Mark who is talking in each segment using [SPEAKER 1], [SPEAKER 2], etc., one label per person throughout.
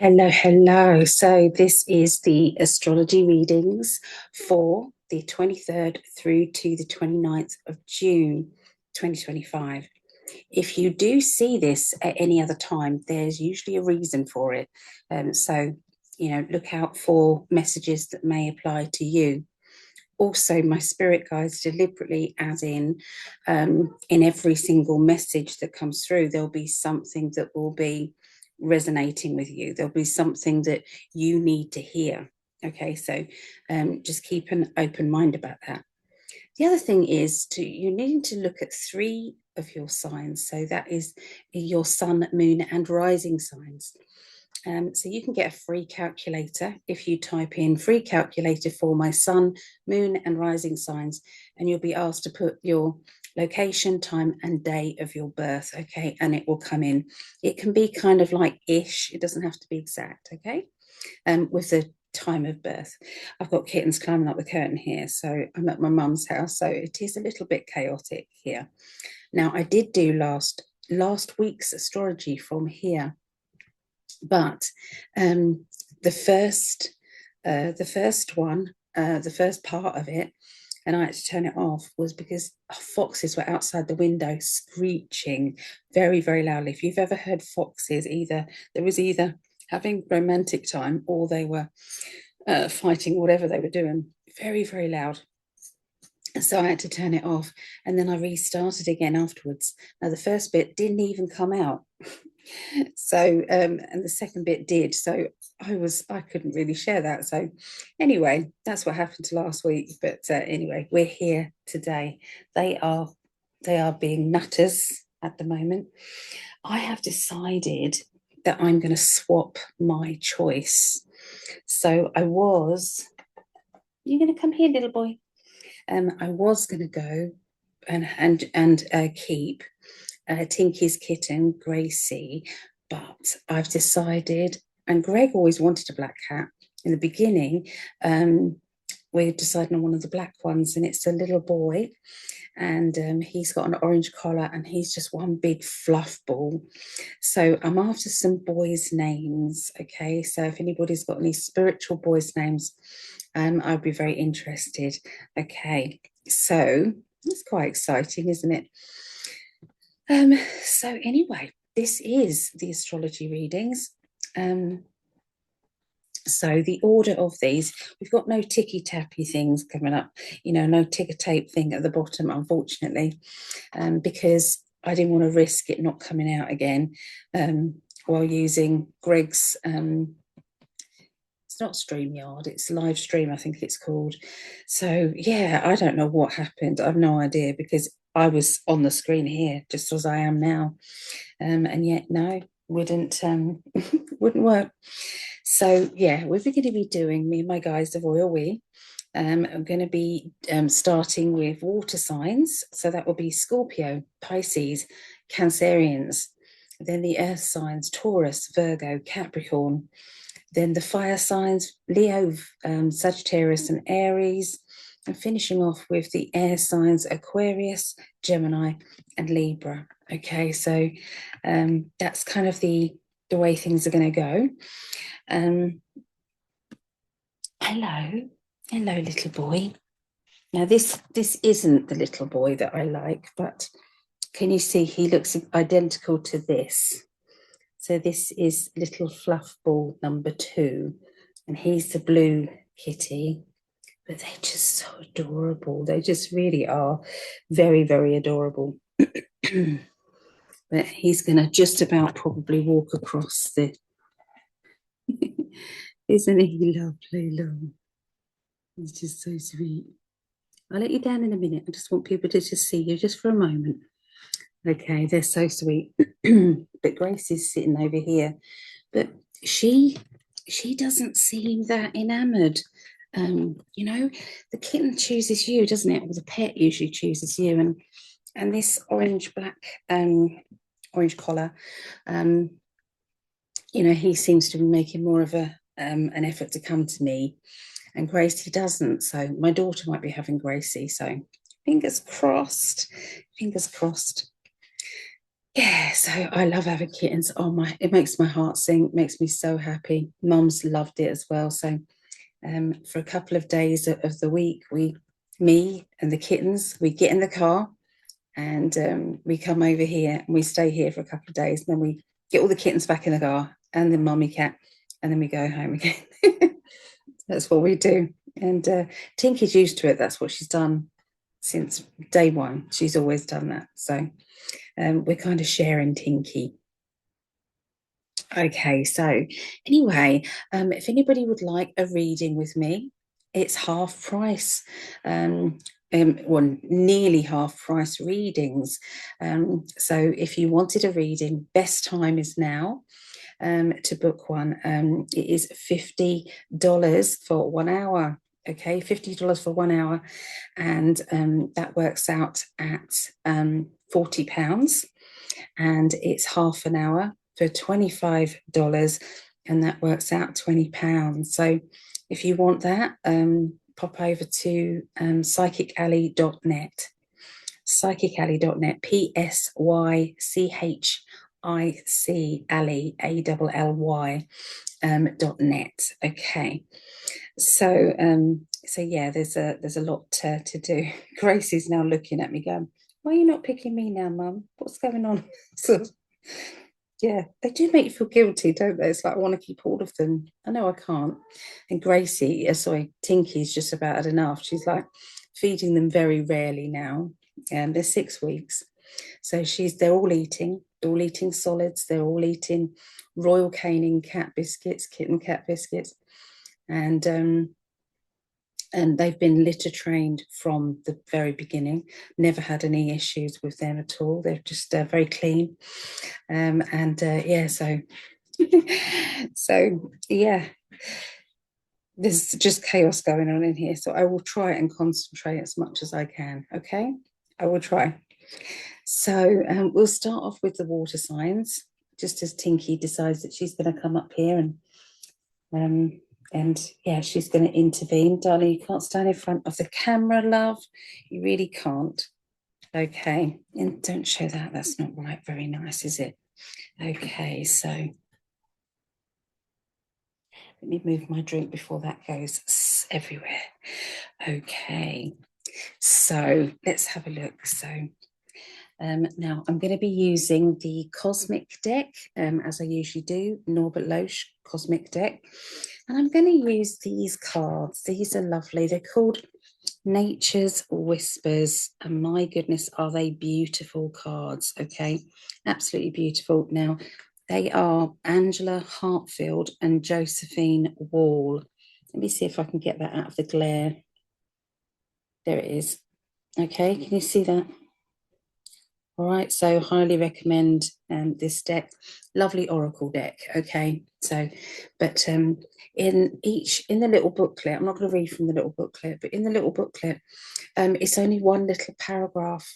[SPEAKER 1] Hello, hello. So this is the astrology readings for the 23rd through to the 29th of June 2025. If you do see this at any other time, there's usually a reason for it. So, look out for messages that may apply to you. Also, my spirit guides deliberately add in every single message that comes through, there'll be something that will be resonating with you. There'll be something that you need to hear. Okay, so just keep an open mind about that. The other thing is you need to look at three of your signs. So that is your sun, moon, and rising signs. So you can get a free calculator if you type in free calculator for my sun, moon, and rising signs, and you'll be asked to put your location, time, and day of your birth. Okay, and it will come in. It can be kind of like ish. It doesn't have to be exact. Okay, with the time of birth. I've got kittens climbing up the curtain here, so I'm at my mum's house, so it is a little bit chaotic here. Now, I did do last week's astrology from here, but the first one, the first part of it, and I had to turn it off, was because foxes were outside the window screeching very, very loudly. If you've ever heard foxes, there was either having romantic time or they were fighting, whatever they were doing, very, very loud. So I had to turn it off, and then I restarted again afterwards. Now the first bit didn't even come out. So and the second bit did, so I couldn't really share that. So anyway, that's what happened to last week. But anyway, we're here today. They are being nutters at the moment. I have decided that I'm going to swap my choice. So you're going to come here, little boy. I was going to go and keep Tinky's kitten, Gracie, but I've decided, and Greg always wanted a black cat in the beginning. We're deciding on one of the black ones, and it's a little boy, and he's got an orange collar, and he's just one big fluff ball. So I'm after some boys' names. Okay, so if anybody's got any spiritual boys' names, I'd be very interested. Okay, so it's quite exciting, isn't it? So anyway, this is the astrology readings. So the order of these, we've got no ticky tappy things coming up, no ticker tape thing at the bottom, unfortunately, because I didn't want to risk it not coming out again while using Greg's. It's not StreamYard, it's live stream, I think it's called. So yeah, I don't know what happened. I have no idea, because I was on the screen here just as I am now, and yet no, wouldn't work. So yeah, we're going to be doing, me and my guys, the royal we. I'm going to be starting with water signs, so that will be Scorpio, Pisces, Cancerians. Then the earth signs, Taurus, Virgo, Capricorn. Then the fire signs, Leo, Sagittarius, and Aries. And finishing off with the air signs, Aquarius, Gemini, and Libra. Okay, so that's kind of the way things are going to go. Hello, little boy. Now this isn't the little boy that I like, but can you see he looks identical to this? So this is little fluff ball number 2, and he's the blue kitty. But they're just so adorable. They just really are very, very adorable. But he's going to just about probably walk across the... Isn't he lovely, love? He's just so sweet. I'll let you down in a minute. I just want people to just see you just for a moment. Okay, they're so sweet. But Grace is sitting over here. But she doesn't seem that enamored. The kitten chooses you, doesn't it? Or the pet usually chooses you. And this orange collar, he seems to be making more of an effort to come to me, and Gracie doesn't. So my daughter might be having Gracie. So fingers crossed. Yeah, so I love having kittens. Oh my, it makes my heart sing, makes me so happy. Mum's loved it as well. So for a couple of days of the week, me and the kittens, we get in the car and we come over here and we stay here for a couple of days. And then we get all the kittens back in the car and the mummy cat, and then we go home again. That's what we do. And Tinky's used to it. That's what she's done since day one. She's always done that. So we're kind of sharing Tinky. Okay, so anyway, if anybody would like a reading with me, it's half price. Well, nearly half price readings. So if you wanted a reading, best time is now to book one. It is $50 for 1 hour. Okay, $50 for 1 hour, and that works out at £40, and it's half an hour for $25, and that works out £20. So if you want that, pop over to psychicalley.net, psychicalley.net, PSYCHIC Alley, ALLY, .net. Okay. So yeah, there's a lot to do. Grace is now looking at me going, why are you not picking me now, Mum? What's going on? So yeah, they do make you feel guilty, don't they? It's like I want to keep all of them. I know I can't. And Gracie, Tinky's just about had enough. She's like feeding them very rarely now. And they're 6 weeks. So they're all eating solids, they're all eating Royal Canin cat biscuits, kitten cat biscuits. And they've been litter trained from the very beginning, never had any issues with them at all. They're just very clean. Yeah, so so yeah, there's just chaos going on in here. So I will try and concentrate as much as I can. Okay, I will try. So we'll start off with the water signs, just as Tinky decides that she's going to come up here um, and yeah, she's going to intervene. Darling, you can't stand in front of the camera, love. You really can't. Okay, and don't show that. That's not right. Very nice, is it? Okay, so let me move my drink before that goes everywhere. Okay, so let's have a look. So now I'm going to be using the Cosmic deck, as I usually do, Norbert Loesch Cosmic deck. And I'm going to use these cards. These are lovely. They're called Nature's Whispers. And my goodness, are they beautiful cards, okay? Absolutely beautiful. Now, they are Angela Hartfield and Josephine Wall. Let me see if I can get that out of the glare. There it is. Okay, can you see that? All right, so highly recommend this deck. Lovely oracle deck. Okay, so but in the little booklet, I'm not going to read from the little booklet, but in the little booklet, it's only one little paragraph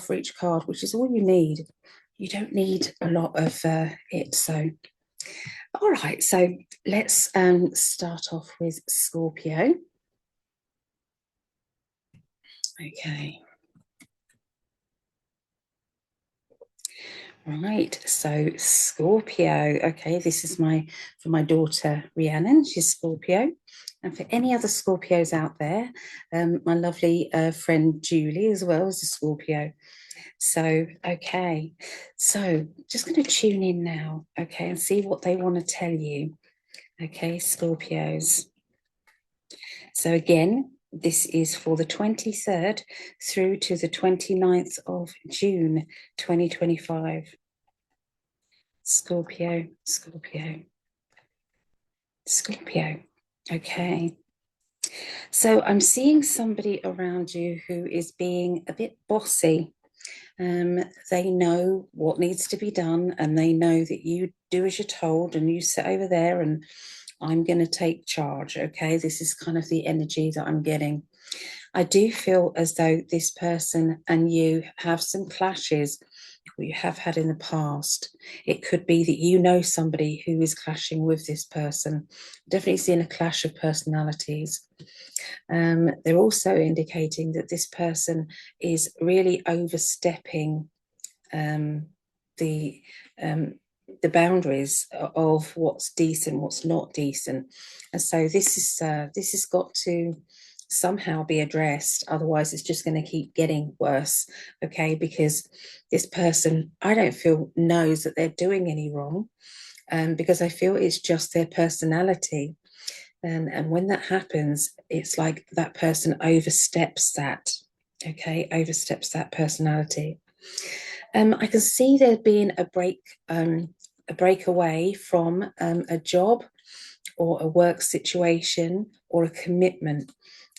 [SPEAKER 1] for each card, which is all you need. You don't need a lot of it. So, all right, so let's start off with Scorpio. Okay. Right, so Scorpio. Okay, this is for my daughter Rhiannon. She's Scorpio, and for any other Scorpios out there, my lovely friend Julie as well is a Scorpio. So okay, so just going to tune in now, okay, and see what they want to tell you. Okay, Scorpios. So again, this is for the 23rd through to the 29th of June 2025. Scorpio, Scorpio, Scorpio. Okay. So I'm seeing somebody around you who is being a bit bossy. They know what needs to be done, and they know that you do as you're told, and you sit over there and I'm going to take charge. Okay. This is kind of the energy that I'm getting. I do feel as though this person and you have some clashes you have had in the past. It could be that you know somebody who is clashing with this person. Definitely seeing a clash of personalities. They're also indicating that this person is really overstepping the boundaries of what's decent, what's not decent. And so this has got to somehow be addressed, otherwise it's just going to keep getting worse. Okay, because this person, I don't feel, knows that they're doing any wrong, because I feel it's just their personality. And when that happens, it's like that person oversteps that. Okay, oversteps that personality. I can see there being a break away from a job or a work situation or a commitment,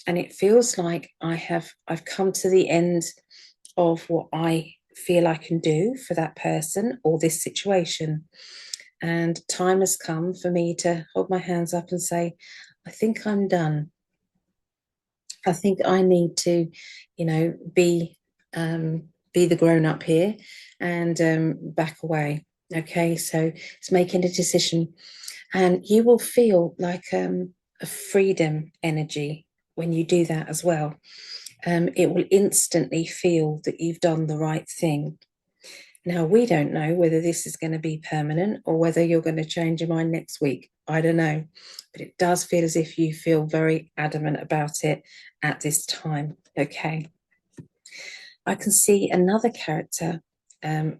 [SPEAKER 1] and it feels like I've come to the end of what I feel I can do for that person or this situation, and time has come for me to hold my hands up and say, I think I'm done. I think I need to, be the grown up here and back away. Okay, so it's making a decision, and you will feel like a freedom energy when you do that as well. It will instantly feel that you've done the right thing. Now, we don't know whether this is going to be permanent or whether you're going to change your mind next week. I don't know. But it does feel as if you feel very adamant about it at this time. Okay. I can see another character,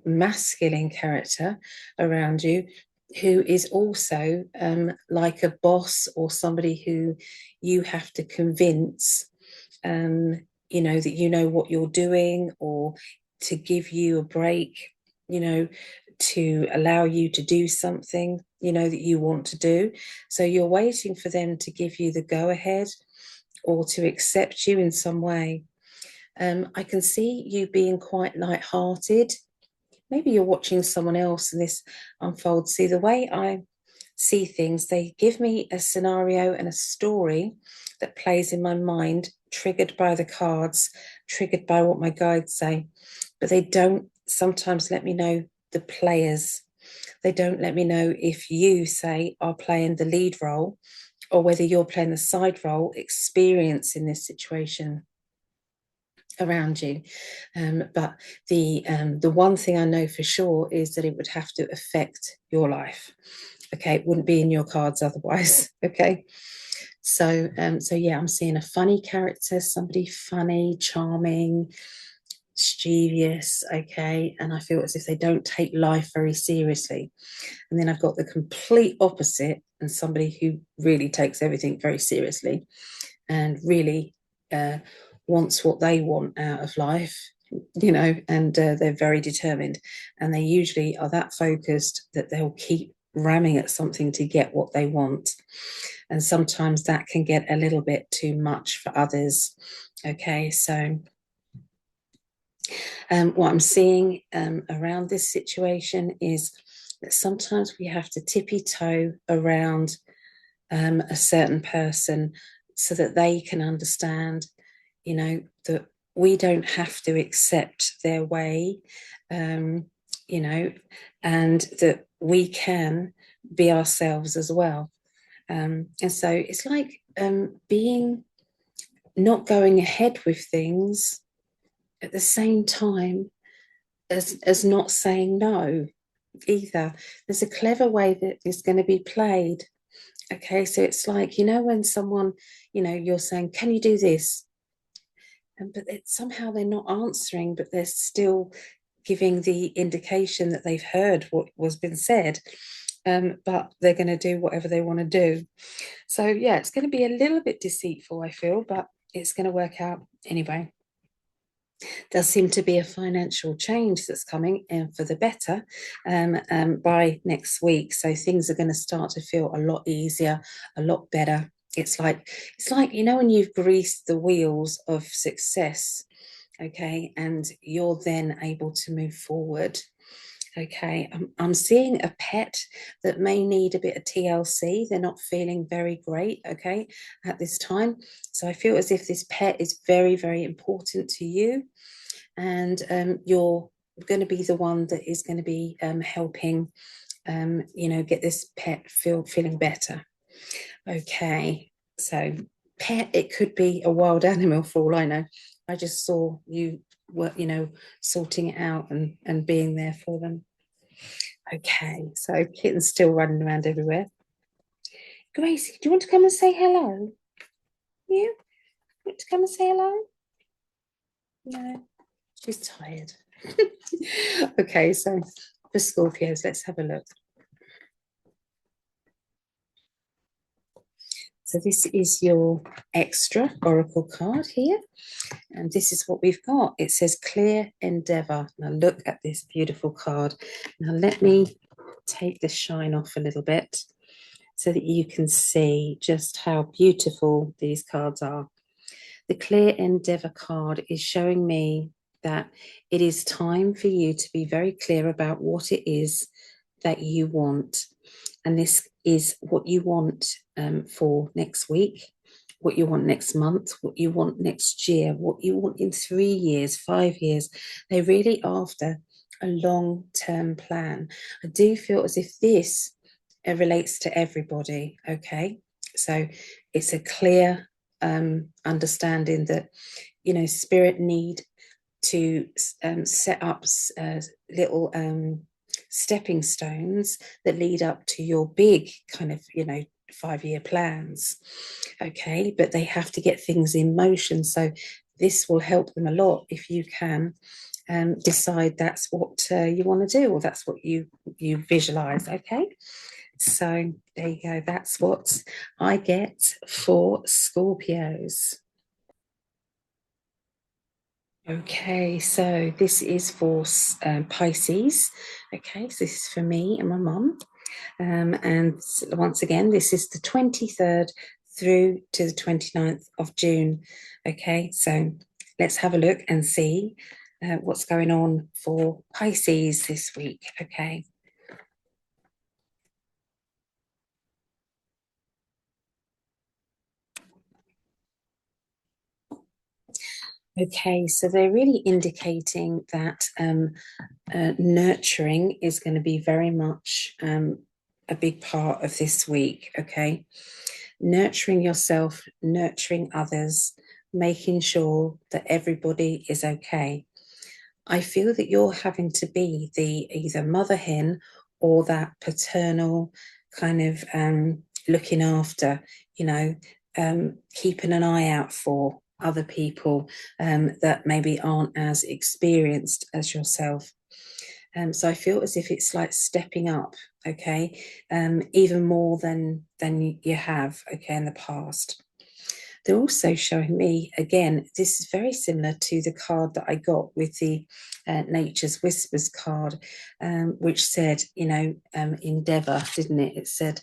[SPEAKER 1] masculine character around you, who is also like a boss or somebody who you have to convince, that you know what you're doing, or to give you a break, to allow you to do something, that you want to do. So you're waiting for them to give you the go ahead or to accept you in some way. I can see you being quite light-hearted. Maybe you're watching someone else and this unfolds. See, the way I see things, they give me a scenario and a story that plays in my mind, triggered by the cards, triggered by what my guides say, but they don't sometimes let me know the players. They don't let me know if you, say, are playing the lead role or whether you're playing the side role, experiencing this situation around you. But the one thing I know for sure is that it would have to affect your life. Okay, it wouldn't be in your cards otherwise. Okay. So yeah, I'm seeing a funny character, somebody funny, charming, mischievous, okay, and I feel as if they don't take life very seriously. And then I've got the complete opposite, and somebody who really takes everything very seriously and really wants what they want out of life, and they're very determined, and they usually are that focused that they'll keep ramming at something to get what they want. And sometimes that can get a little bit too much for others. Okay, so what I'm seeing around this situation is that sometimes we have to tippy toe around a certain person so that they can understand, that we don't have to accept their way, and that we can be ourselves as well. And so it's like being not going ahead with things at the same time as not saying no either. There's a clever way that is going to be played. Okay, so it's like, when someone, you're saying, can you do this? But somehow they're not answering, but they're still giving the indication that they've heard what was been said. But they're going to do whatever they want to do. So yeah, it's going to be a little bit deceitful, I feel, but it's going to work out anyway. There seems to be a financial change that's coming in for the better by next week. So things are going to start to feel a lot easier, a lot better. It's like when you've greased the wheels of success, okay, and you're then able to move forward. Okay, I'm seeing a pet that may need a bit of TLC. They're not feeling very great, okay, at this time. So I feel as if this pet is very, very important to you, and you're going to be the one that is going to be helping, get this pet feeling better. Okay, so pet, it could be a wild animal for all I know. I just saw you were, sorting it out and being there for them. Okay, so kitten's still running around everywhere. Gracie, do you want to come and say hello? Yeah? Want to come and say hello? No, she's tired. Okay, so for Scorpios, let's have a look. So this is your extra oracle card here. And this is what we've got. It says clear endeavor. Now look at this beautiful card. Now let me take the shine off a little bit so that you can see just how beautiful these cards are. The clear endeavor card is showing me that it is time for you to be very clear about what it is that you want. And this is what you want for next week, what you want next month, what you want next year, what you want in 3 years, 5 years. They're really after a long-term plan. I do feel as if this relates to everybody, okay? So it's a clear understanding that, you know, spirit need to set up little stepping stones that lead up to your big kind of, you know, 5-year plans. Okay, but they have to get things in motion. So this will help them a lot if you can decide that's what you want to do, or that's what you visualize. Okay, so there you go. That's what I get for Scorpios. Okay, so this is for Pisces. Okay, so this is for me and my mum. And once again, this is the 23rd through to the 29th of June. Okay, so let's have a look and see what's going on for Pisces this week. Okay. Okay, so they're really indicating that nurturing is going to be very much a big part of this week. Okay, nurturing yourself, nurturing others, making sure that everybody is okay. I feel that you're having to be the either mother hen or that paternal kind of looking after, you know, keeping an eye out for other people that maybe aren't as experienced as yourself. So I feel as if it's like stepping up, okay, even more than you have, okay, in the past. They're also showing me, again, this is very similar to the card that I got with the Nature's Whispers card, which said, you know, endeavor, didn't it? It said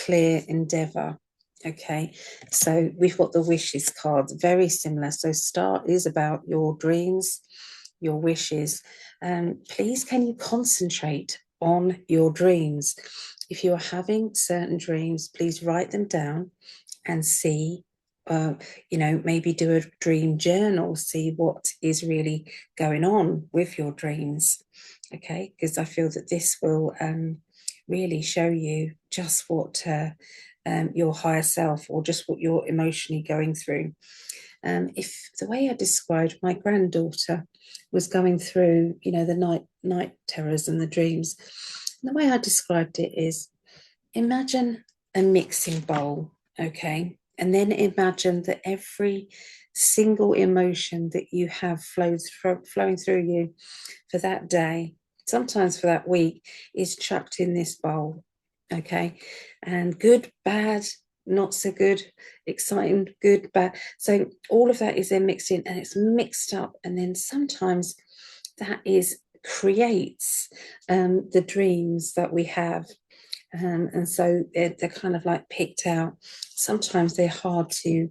[SPEAKER 1] clear endeavor. Okay, so we've got the wishes card, very similar. So start is about your dreams, your wishes. Please, can you concentrate on your dreams? If you are having certain dreams, please write them down and see, you know, maybe do a dream journal, see what is really going on with your dreams. Okay, because I feel that this will really show you just what your higher self, or just what you're emotionally going through. If the way I described my granddaughter was going through, you know, the night terrors and the dreams, the way I described it is, imagine a mixing bowl, okay? And then imagine that every single emotion that you have flowing through you for that day, sometimes for that week, is chucked in this bowl, okay? And good, bad, not so good, exciting, good, bad. So all of that is then mixed in, and it's mixed up. And then sometimes that is creates the dreams that we have. And so they're kind of like picked out. Sometimes they're hard to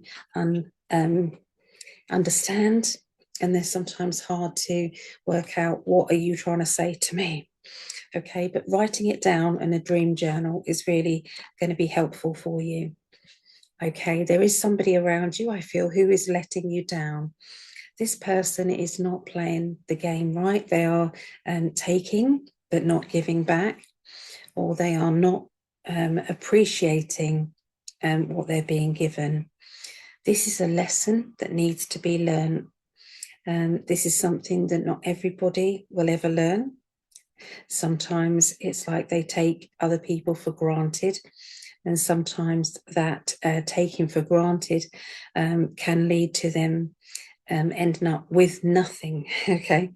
[SPEAKER 1] understand, and they're sometimes hard to work out, what are you trying to say to me? Okay, but writing it down in a dream journal is really going to be helpful for you. Okay, there is somebody around you, I feel, who is letting you down. This person is not playing the game right. They are taking but not giving back, or they are not appreciating what they're being given. This is a lesson that needs to be learned. This is something that not everybody will ever learn. Sometimes it's like they take other people for granted, and sometimes that taking for granted can lead to them ending up with nothing. Okay,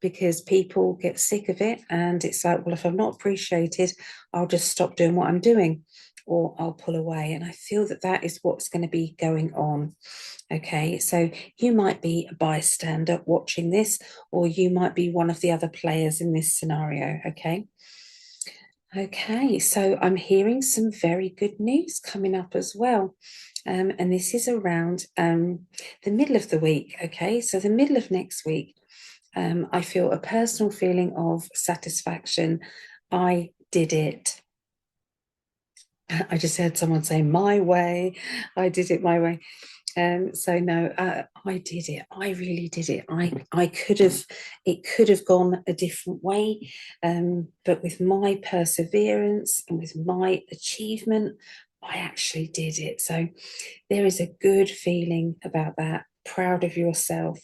[SPEAKER 1] because people get sick of it, and it's like, well, if I'm not appreciated, I'll just stop doing what I'm doing, or I'll pull away. And I feel that that is what's going to be going on. Okay, so you might be a bystander watching this, or you might be one of the other players in this scenario. Okay, so I'm hearing some very good news coming up as well. And this is around the middle of the week. Okay, so the middle of next week, I feel a personal feeling of satisfaction. I did it. I just heard someone say, my way. I did it my way. So no, I did it. I really did it. I could have, it could have gone a different way, but with my perseverance and with my achievement, I actually did it. So there is a good feeling about that. Proud of yourself.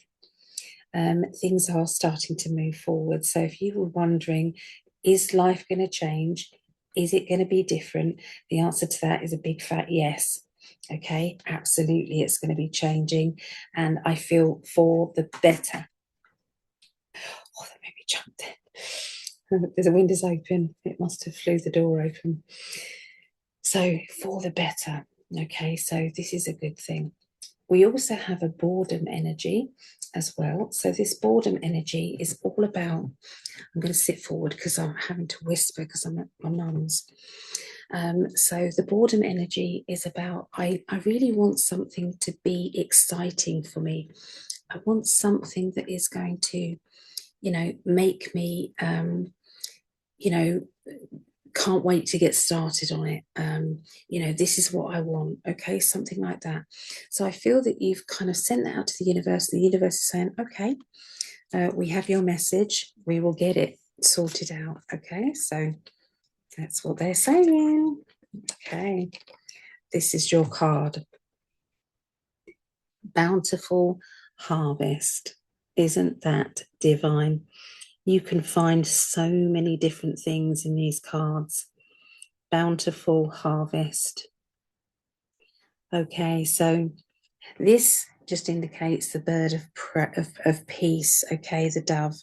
[SPEAKER 1] Things are starting to move forward. So if you were wondering, is life going to change? Is it going to be different? The answer to that is a big fat yes. Okay, absolutely, it's going to be changing, and I feel for the better. Oh, that made me jump then. The window's open. It must have flew the door open. So for the better. Okay, so this is a good thing. We also have a boredom energy as well. So this boredom energy is all about, I'm going to sit forward because I'm having to whisper because I'm at my mum's. So the boredom energy is about, I really want something to be exciting for me. I want something that is going to, make me, can't wait to get started on it. This is what I want. Okay, something like that. So I feel that you've kind of sent that out to the universe. The universe is saying, okay, we have your message. We will get it sorted out. Okay, so that's what they're saying. Okay, this is your card. Bountiful harvest. Isn't that divine? You can find so many different things in these cards. Bountiful harvest. Okay, so this just indicates the bird of peace, okay, the dove.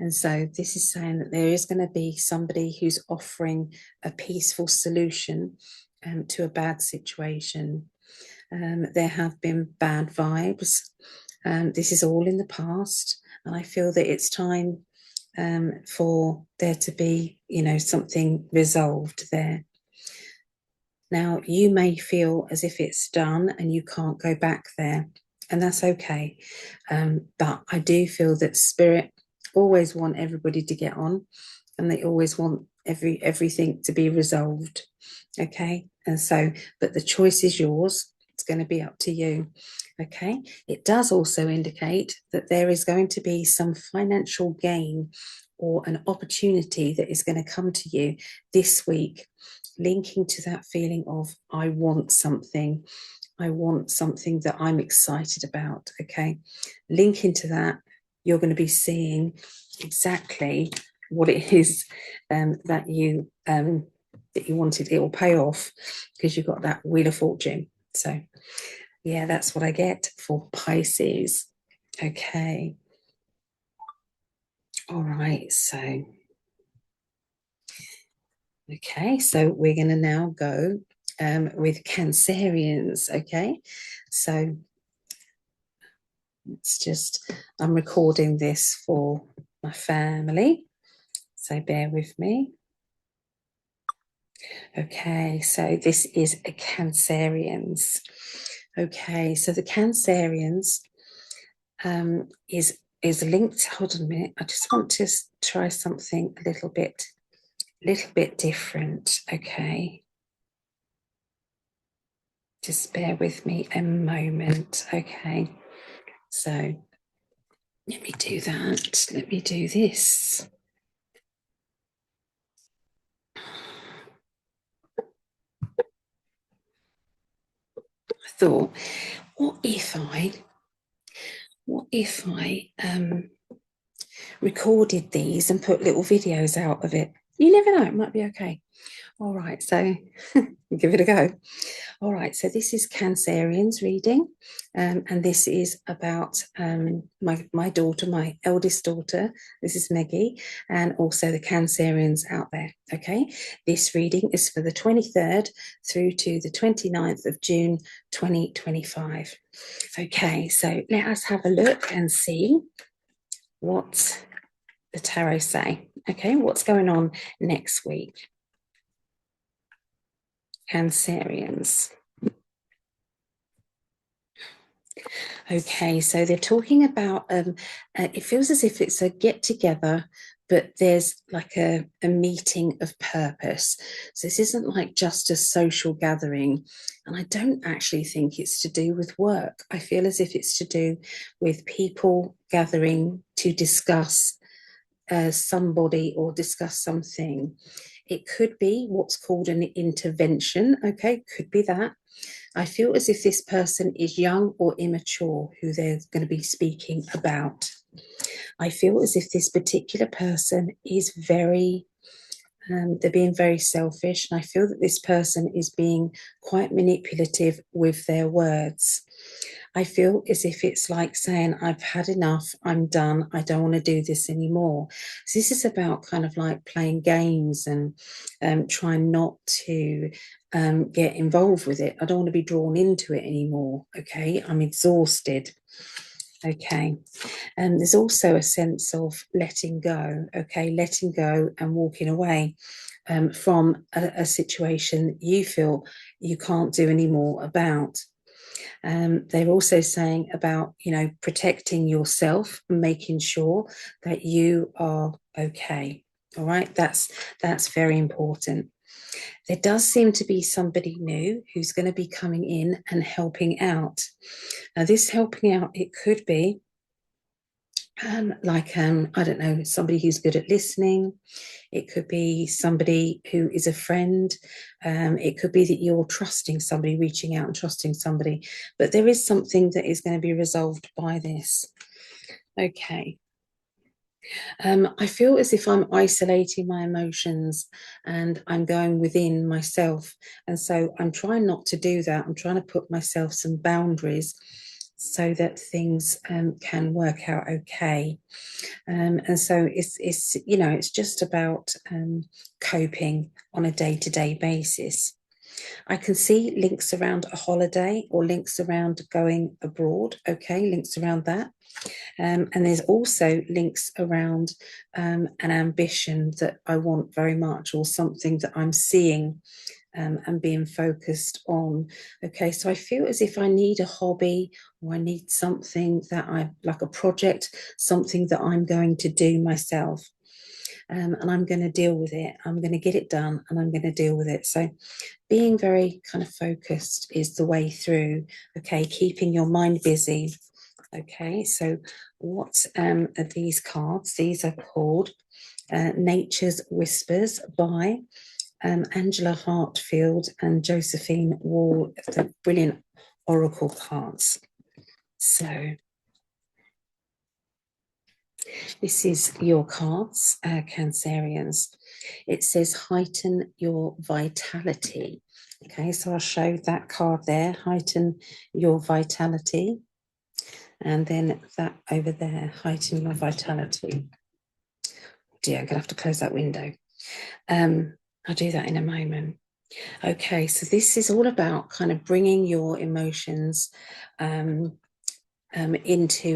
[SPEAKER 1] And so this is saying that there is going to be somebody who's offering a peaceful solution to a bad situation. There have been bad vibes. This is all in the past. And I feel that it's time for there to be, something resolved there. Now, you may feel as if it's done and you can't go back there, and that's okay. But I do feel that spirit always want everybody to get on, and they always want everything to be resolved. Okay, and so, but the choice is yours. It's going to be up to you. Okay, it does also indicate that there is going to be some financial gain or an opportunity that is going to come to you this week, linking to that feeling of I want something that I'm excited about. Okay, linking to that, you're going to be seeing exactly what it is that you wanted. It will pay off because you've got that Wheel of Fortune. So yeah, that's what I get for Pisces. Okay, all right, so we're going to now go with Cancerians. Okay, so it's just, I'm recording this for my family, so bear with me. Okay, so this is a Cancerians. Okay, so the Cancerians is linked. Hold on a minute. I just want to try something a little bit different. Okay, just bear with me a moment. Okay, so let me do that. Let me do this. I thought, what if I recorded these and put little videos out of it. You never know, it might be okay. All right, so give it a go. All right, so this is Cancerians reading, and this is about my daughter, my eldest daughter. This is Meggie, and also the Cancerians out there. Okay, this reading is for the 23rd through to the 29th of June 2025. Okay, so let us have a look and see what the tarot say. Okay, what's going on next week? Cancerians. Okay, so they're talking about it feels as if it's a get together, but there's like a meeting of purpose. So this isn't like just a social gathering. And I don't actually think it's to do with work. I feel as if it's to do with people gathering to discuss somebody or discuss something. It could be what's called an intervention. Okay, could be that. I feel as if this person is young or immature who they're going to be speaking about. I feel as if this particular person is they're being very selfish. And I feel that this person is being quite manipulative with their words. I feel as if it's like saying, I've had enough, I'm done, I don't want to do this anymore. So this is about kind of like playing games and trying not to get involved with it. I don't want to be drawn into it anymore. Okay, I'm exhausted. Okay, and there's also a sense of letting go. Okay, letting go and walking away from a situation you feel you can't do any more about. They're also saying about, protecting yourself and making sure that you are okay. All right, that's very important. There does seem to be somebody new who's going to be coming in and helping out. Now, this helping out, it could be I don't know, somebody who's good at listening. It could be somebody who is a friend. It could be that you're trusting somebody, reaching out and trusting somebody. But there is something that is going to be resolved by this. Okay. I feel as if I'm isolating my emotions and I'm going within myself. And so I'm trying not to do that. I'm trying to put myself some boundaries so that things can work out okay. And so it's just about coping on a day-to-day basis. I can see links around a holiday or links around going abroad. Okay, links around that. And there's also links around an ambition that I want very much, or something that I'm seeing and being focused on. Okay, so I feel as if I need a hobby, or I need something that I like, a project, something that I'm going to do myself. And I'm going to deal with it. I'm going to get it done and I'm going to deal with it. So being very kind of focused is the way through. Okay, keeping your mind busy. Okay, so what are these cards? These are called Nature's Whispers by Angela Hartfield and Josephine Wall. The brilliant oracle cards. So this is your cards, Cancerians. It says heighten your vitality. Okay, so I'll show that card there, heighten your vitality. And then that over there, heighten your vitality. Dear, I'm going to have to close that window. I'll do that in a moment. Okay, so this is all about kind of bringing your emotions into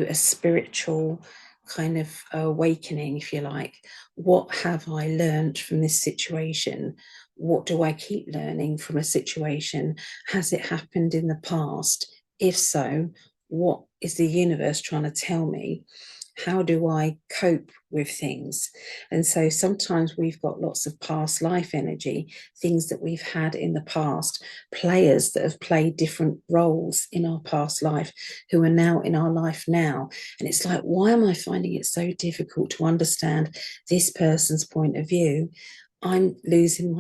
[SPEAKER 1] a spiritual kind of awakening, if you like. What have I learned from this situation? What do I keep learning from a situation? Has it happened in the past? If so, what is the universe trying to tell me? How do I cope with things? And so sometimes we've got lots of past life energy, things that we've had in the past, players that have played different roles in our past life who are now in our life now. And it's like, why am I finding it so difficult to understand this person's point of view? I'm losing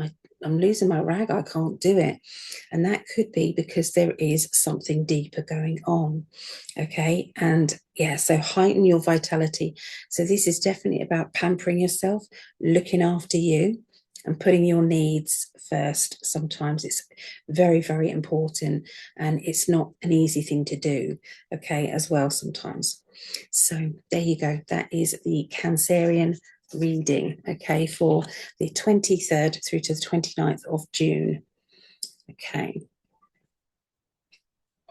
[SPEAKER 1] I'm losing my rag, I can't do it. And that could be because there is something deeper going on. Okay. And yeah, so heighten your vitality. So this is definitely about pampering yourself, looking after you, and putting your needs first. Sometimes it's very, very important, and it's not an easy thing to do, okay, as well sometimes. So there you go. That is the Cancerian reading, okay, for the 23rd through to the 29th of June. Okay.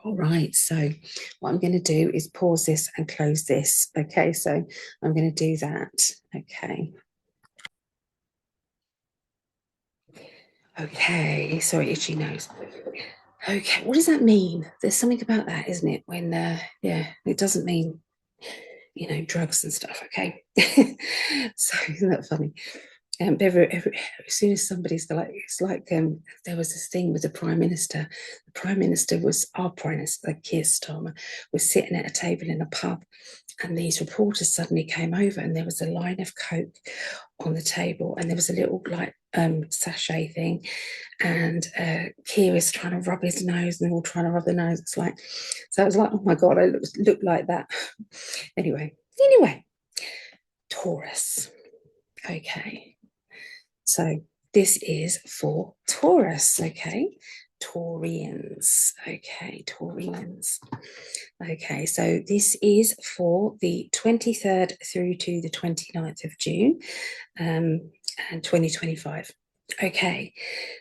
[SPEAKER 1] All right, so what I'm going to do is pause this and close this. Okay, so I'm going to do that. Okay. Okay, sorry, itchy nose. Okay, what does that mean? There's something about that, isn't it? When, yeah, it doesn't mean, you know, drugs and stuff. Okay. So isn't that funny? As soon as somebody's like, it's like there was this thing with the Prime Minister. The Prime Minister was our Prime Minister, like Keir Starmer, was sitting at a table in a pub, and these reporters suddenly came over, and there was a line of Coke on the table, and there was a little like sachet thing, and Keir is trying to rub his nose, and they're all trying to rub their nose. It's like, so I was like, oh my god, I look like that. Anyway, Taurus. Okay. So this is for Taurus, okay? Taurians, okay, Taurians. Okay, so this is for the 23rd through to the 29th of June, and 2025. Okay,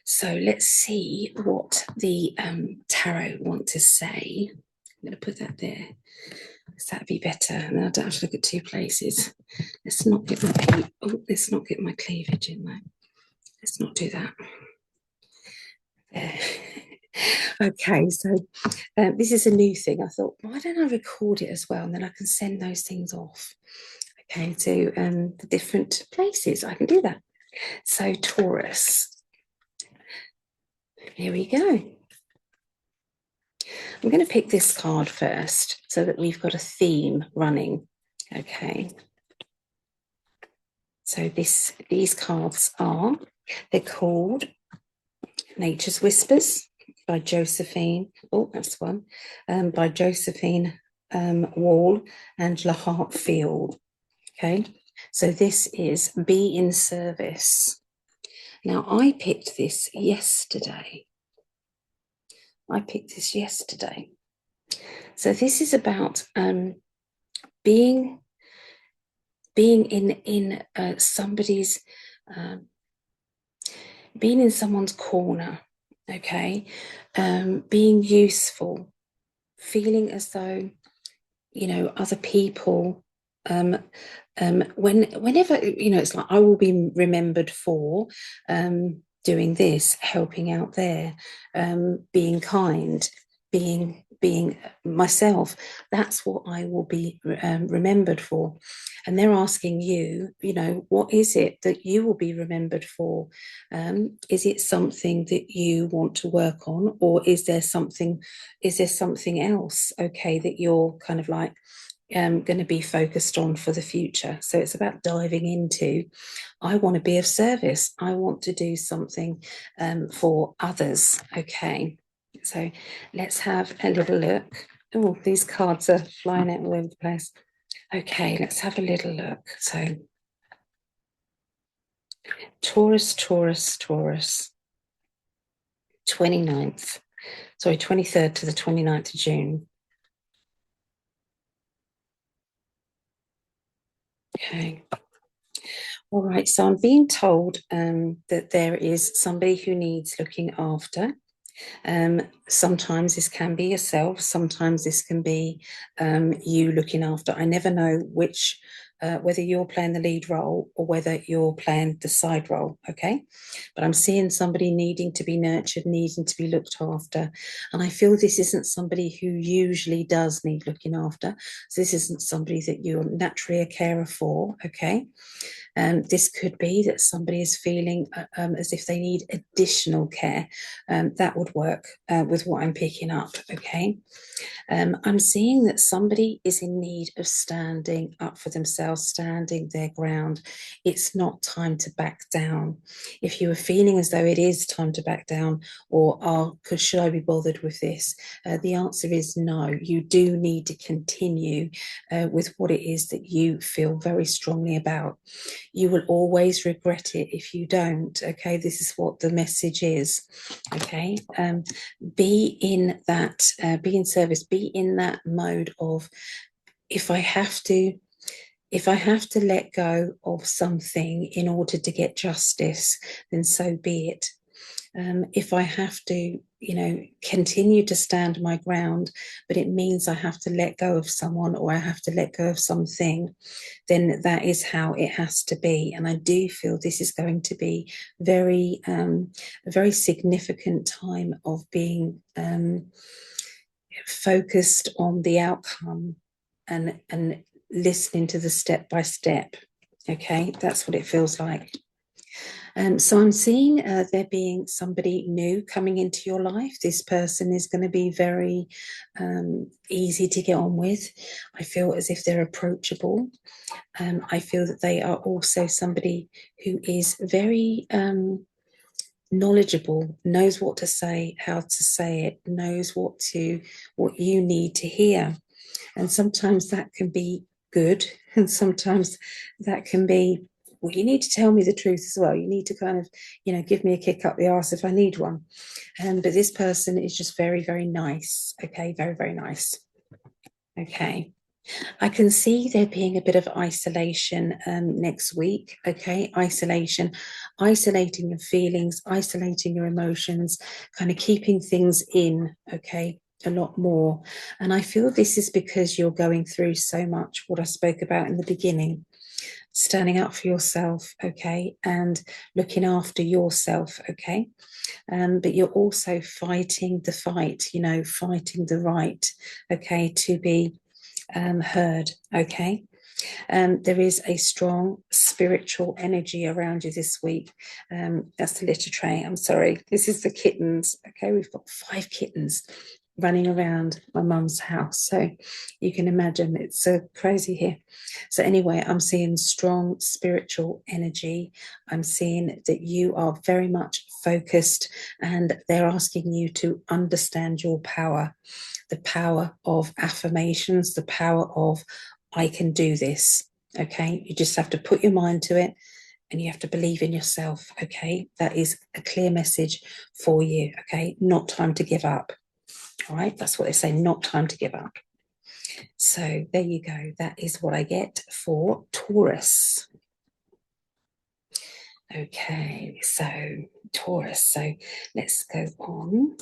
[SPEAKER 1] so let's see what the tarot want to say. I'm going to put that there. That'd be better, and I don't have to look at two places. Let's not get my cleavage in there. Let's not do that. There. Okay, so this is a new thing. I thought, why don't I record it as well, and then I can send those things off. Okay, to the different places. I can do that. So Taurus. Here we go. I'm going to pick this card first so that we've got a theme running. Okay. So these cards they're called Nature's Whispers by Josephine. Oh, that's one. By Josephine Wall, Angela Hartfield. Okay. So this is Be in Service. Now, I picked this yesterday. So this is about being in somebody's being in someone's corner, okay, being useful, feeling as though, you know, other people, whenever, you know, it's like I will be remembered for doing this, helping out there, being kind, being myself. That's what I will be remembered for. And they're asking you, you know, what is it that you will be remembered for? Is it something that you want to work on, or is there something else, okay, that you're kind of like going to be focused on for the future? So it's about diving into, I want to be of service. I want to do something for others. Okay, so let's have a little look. Oh, these cards are flying out all over the place. Okay, let's have a little look. So Taurus, 23rd to the 29th of June. Okay. All right, so I'm being told that there is somebody who needs looking after. Sometimes this can be yourself, sometimes this can be you looking after. I never know which, whether you're playing the lead role or whether you're playing the side role, okay? But I'm seeing somebody needing to be nurtured, needing to be looked after. And I feel this isn't somebody who usually does need looking after. So this isn't somebody that you're naturally a carer for, okay? This could be that somebody is feeling as if they need additional care. That would work with what I'm picking up, okay? I'm seeing that somebody is in need of standing up for themselves, standing their ground. It's not time to back down. If you are feeling as though it is time to back down, or should I be bothered with this? The answer is no. You do need to continue with what it is that you feel very strongly about. You will always regret it if you don't, okay? This is what the message is, okay? Be in that, be in service, be in that mode of, if I have to let go of something in order to get justice, then so be it. If I have to, continue to stand my ground, but it means I have to let go of someone, or I have to let go of something, then that is how it has to be. And I do feel this is going to be a very significant time of being focused on the outcome and listening to the step by step. Okay, that's what it feels like. So I'm seeing there being somebody new coming into your life. This person is going to be very easy to get on with. I feel as if they're approachable. I feel that they are also somebody who is very knowledgeable, knows what to say, how to say it, knows what you need to hear. And sometimes that can be good, and sometimes that can be, well, you need to tell me the truth as well. You need to kind of, give me a kick up the arse if I need one. But this person is just very, very nice. Okay, very, very nice. Okay. I can see there being a bit of isolation next week, okay? Isolating your feelings, isolating your emotions, kind of keeping things in, okay? A lot more. And I feel this is because you're going through so much, what I spoke about in the beginning, standing up for yourself, okay? And looking after yourself, okay? But you're also fighting the fight, fighting the right, okay, to be heard, okay? There is a strong spiritual energy around you this week. That's the litter tray. I'm sorry. This is the kittens. Okay, we've got 5 kittens running around my mum's house. So you can imagine it's crazy here. So anyway, I'm seeing strong spiritual energy. I'm seeing that you are very much focused, and they're asking you to understand your power, the power of affirmations, the power of, I can do this. Okay, you just have to put your mind to it, and you have to believe in yourself. Okay, that is a clear message for you. Okay, not time to give up. All right, that's what they say, not time to give up. So there you go. That is what I get for Taurus. Okay, so Taurus. So let's go on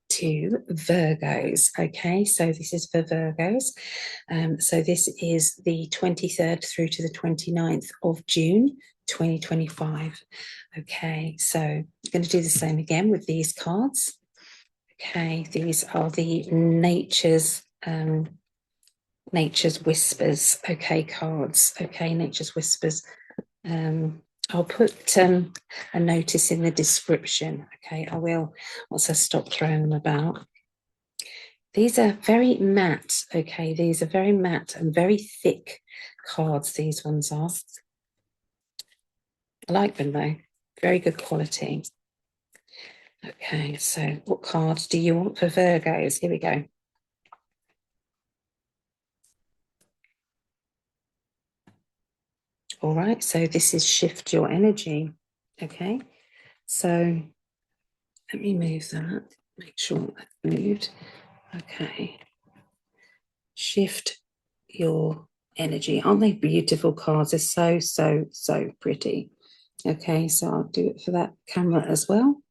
[SPEAKER 1] to Virgos. Okay, so this is for Virgos. So this is the 23rd through to the 29th of June 2025. Okay, so I'm going to do the same again with these cards. Okay, these are the nature's whispers. Okay, cards. Okay, nature's whispers. I'll put a notice in the description. Okay, I will once I stop throwing them about. These are very matte. Okay, these are very matte and very thick cards. These ones are. I like them though. Very good quality. Okay, so what cards do you want for Virgos? Here we go. All right, so this is shift your energy. Okay, so let me move that, make sure that's moved. Okay, shift your energy. Aren't they beautiful cards? They're so, so, so pretty. Okay, so I'll do it for that camera as well.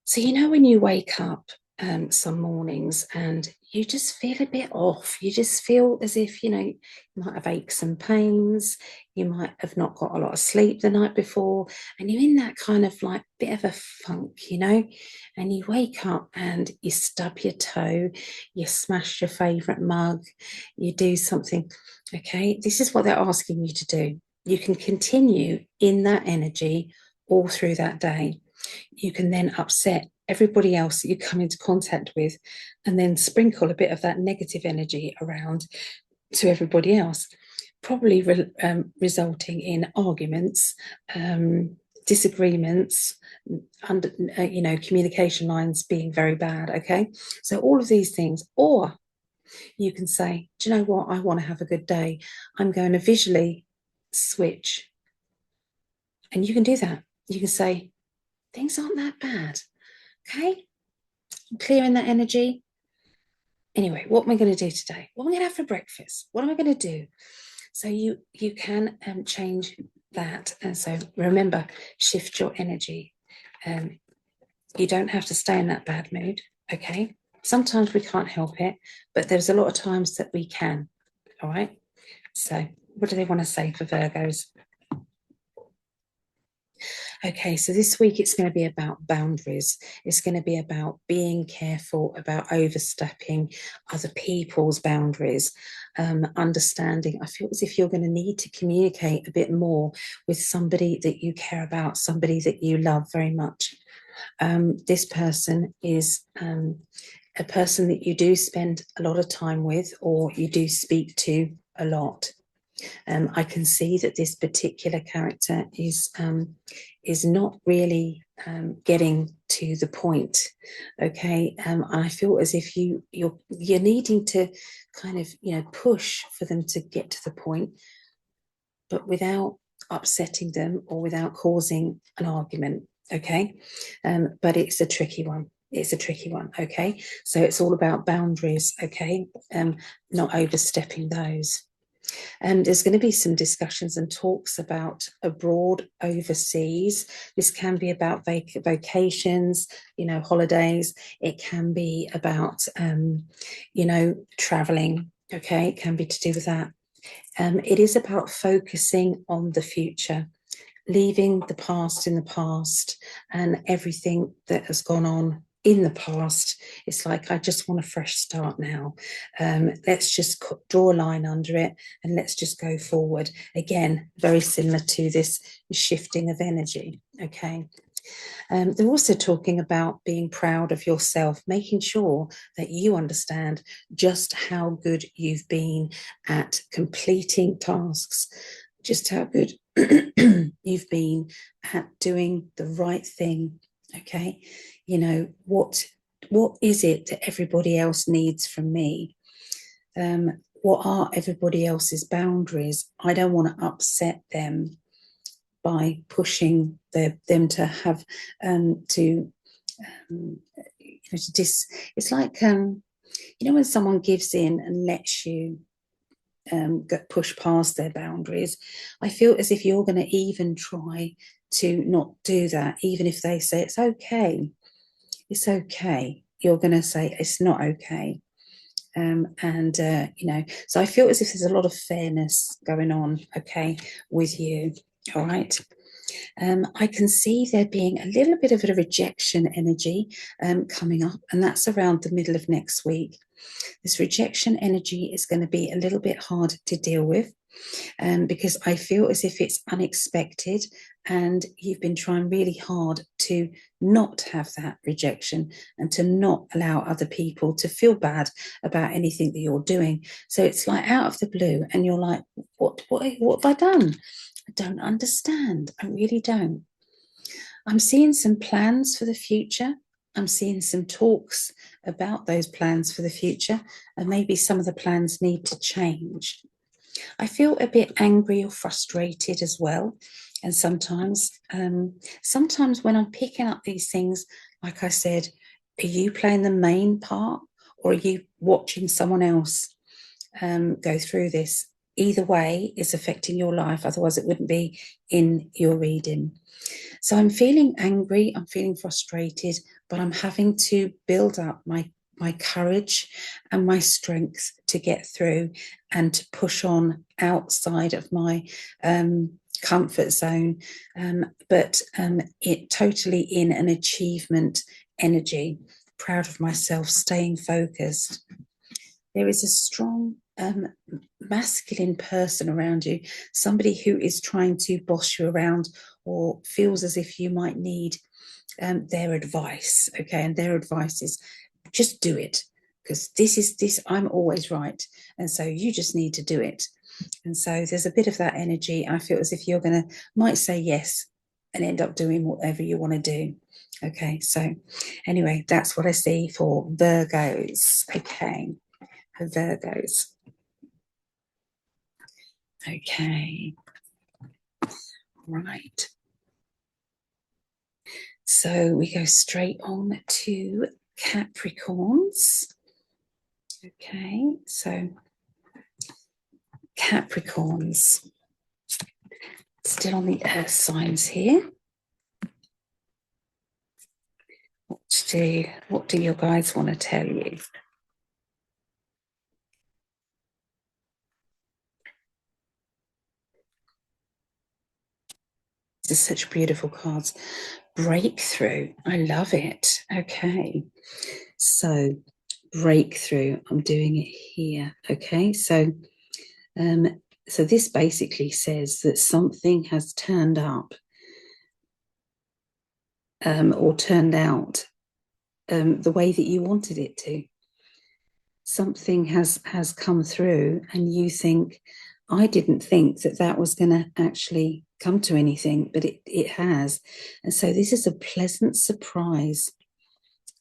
[SPEAKER 1] So, when you wake up some mornings and, you just feel a bit off. You just feel as if, you might have aches and pains. You might have not got a lot of sleep the night before. And you're in that kind of like bit of a funk, and you wake up and you stub your toe, you smash your favorite mug, you do something. Okay, this is what they're asking you to do. You can continue in that energy all through that day. You can then upset everybody else that you come into contact with, and then sprinkle a bit of that negative energy around to everybody else, probably resulting in arguments, disagreements, communication lines being very bad. Okay, so all of these things. Or you can say, do you know what, I want to have a good day, I'm going to visually switch. And you can do that. You can say, things aren't that bad. Okay, I'm clearing that energy. Anyway, what am I going to do today? What am I going to have for breakfast? What am I going to do? So you can change that. And so remember, shift your energy. You don't have to stay in that bad mood. Okay, sometimes we can't help it, but there's a lot of times that we can. All right, so what do they want to say for Virgos? Okay, so this week it's going to be about boundaries. It's going to be about being careful about overstepping other people's boundaries, understanding. I feel as if you're going to need to communicate a bit more with somebody that you care about, somebody that you love very much. This person is a person that you do spend a lot of time with, or you do speak to a lot. I can see that this particular character is not really getting to the point. Okay, I feel as if you're needing to kind of push for them to get to the point, but without upsetting them or without causing an argument. Okay, but it's a tricky one. It's a tricky one. Okay, so it's all about boundaries. Okay, not overstepping those. There's going to be some discussions and talks about abroad, overseas. This can be about vacations, holidays. It can be about, traveling. Okay, it can be to do with that. It is about focusing on the future, leaving the past in the past and everything that has gone on in the past. It's like, I just want a fresh start now. Let's just draw a line under it and let's just go forward. Again, very similar to this shifting of energy. Okay. They're also talking about being proud of yourself, making sure that you understand just how good you've been at completing tasks, just how good you've been at doing the right thing. Okay, what is it that everybody else needs from me? What are everybody else's boundaries? I don't want to upset them by pushing them to have it's like when someone gives in and lets you push past their boundaries. I feel as if you're going to even try to not do that, even if they say it's okay. It's okay. You're going to say it's not okay. So I feel as if there's a lot of fairness going on, okay, with you. All right. I can see there being a little bit of a rejection energy coming up, and that's around the middle of next week. This rejection energy is going to be a little bit hard to deal with because I feel as if it's unexpected and you've been trying really hard to not have that rejection and to not allow other people to feel bad about anything that you're doing. So it's like out of the blue and you're like, what have I done? I don't understand. I really don't. I'm seeing some plans for the future. I'm seeing some talks about those plans for the future, and maybe some of the plans need to change. I feel a bit angry or frustrated as well. And sometimes when I'm picking up these things, like I said, are you playing the main part or are you watching someone else go through this? Either way, it's affecting your life. Otherwise, it wouldn't be in your reading. So I'm feeling angry. I'm feeling frustrated, but I'm having to build up my my courage and my strength to get through and to push on outside of my comfort zone, but it totally in an achievement energy, proud of myself, staying focused. There is a strong masculine person around you, somebody who is trying to boss you around or feels as if you might need their advice, okay? And their advice is just do it, because this, I'm always right. And so you just need to do it. And so there's a bit of that energy. I feel as if you're might say yes and end up doing whatever you want to do. Okay, so anyway, that's what I see for Virgos. Okay, for Virgos. Okay, right. So we go straight on to Capricorns. Okay, so Capricorns, still on the earth signs here. What do you guys want to tell you? These are such beautiful cards. Breakthrough, I love it. Okay, so breakthrough, I'm doing it here. Okay, so so this basically says that something has turned up or turned out the way that you wanted it to. Something has come through and you think, I didn't think that was going to actually come to anything, but it has. And so this is a pleasant surprise,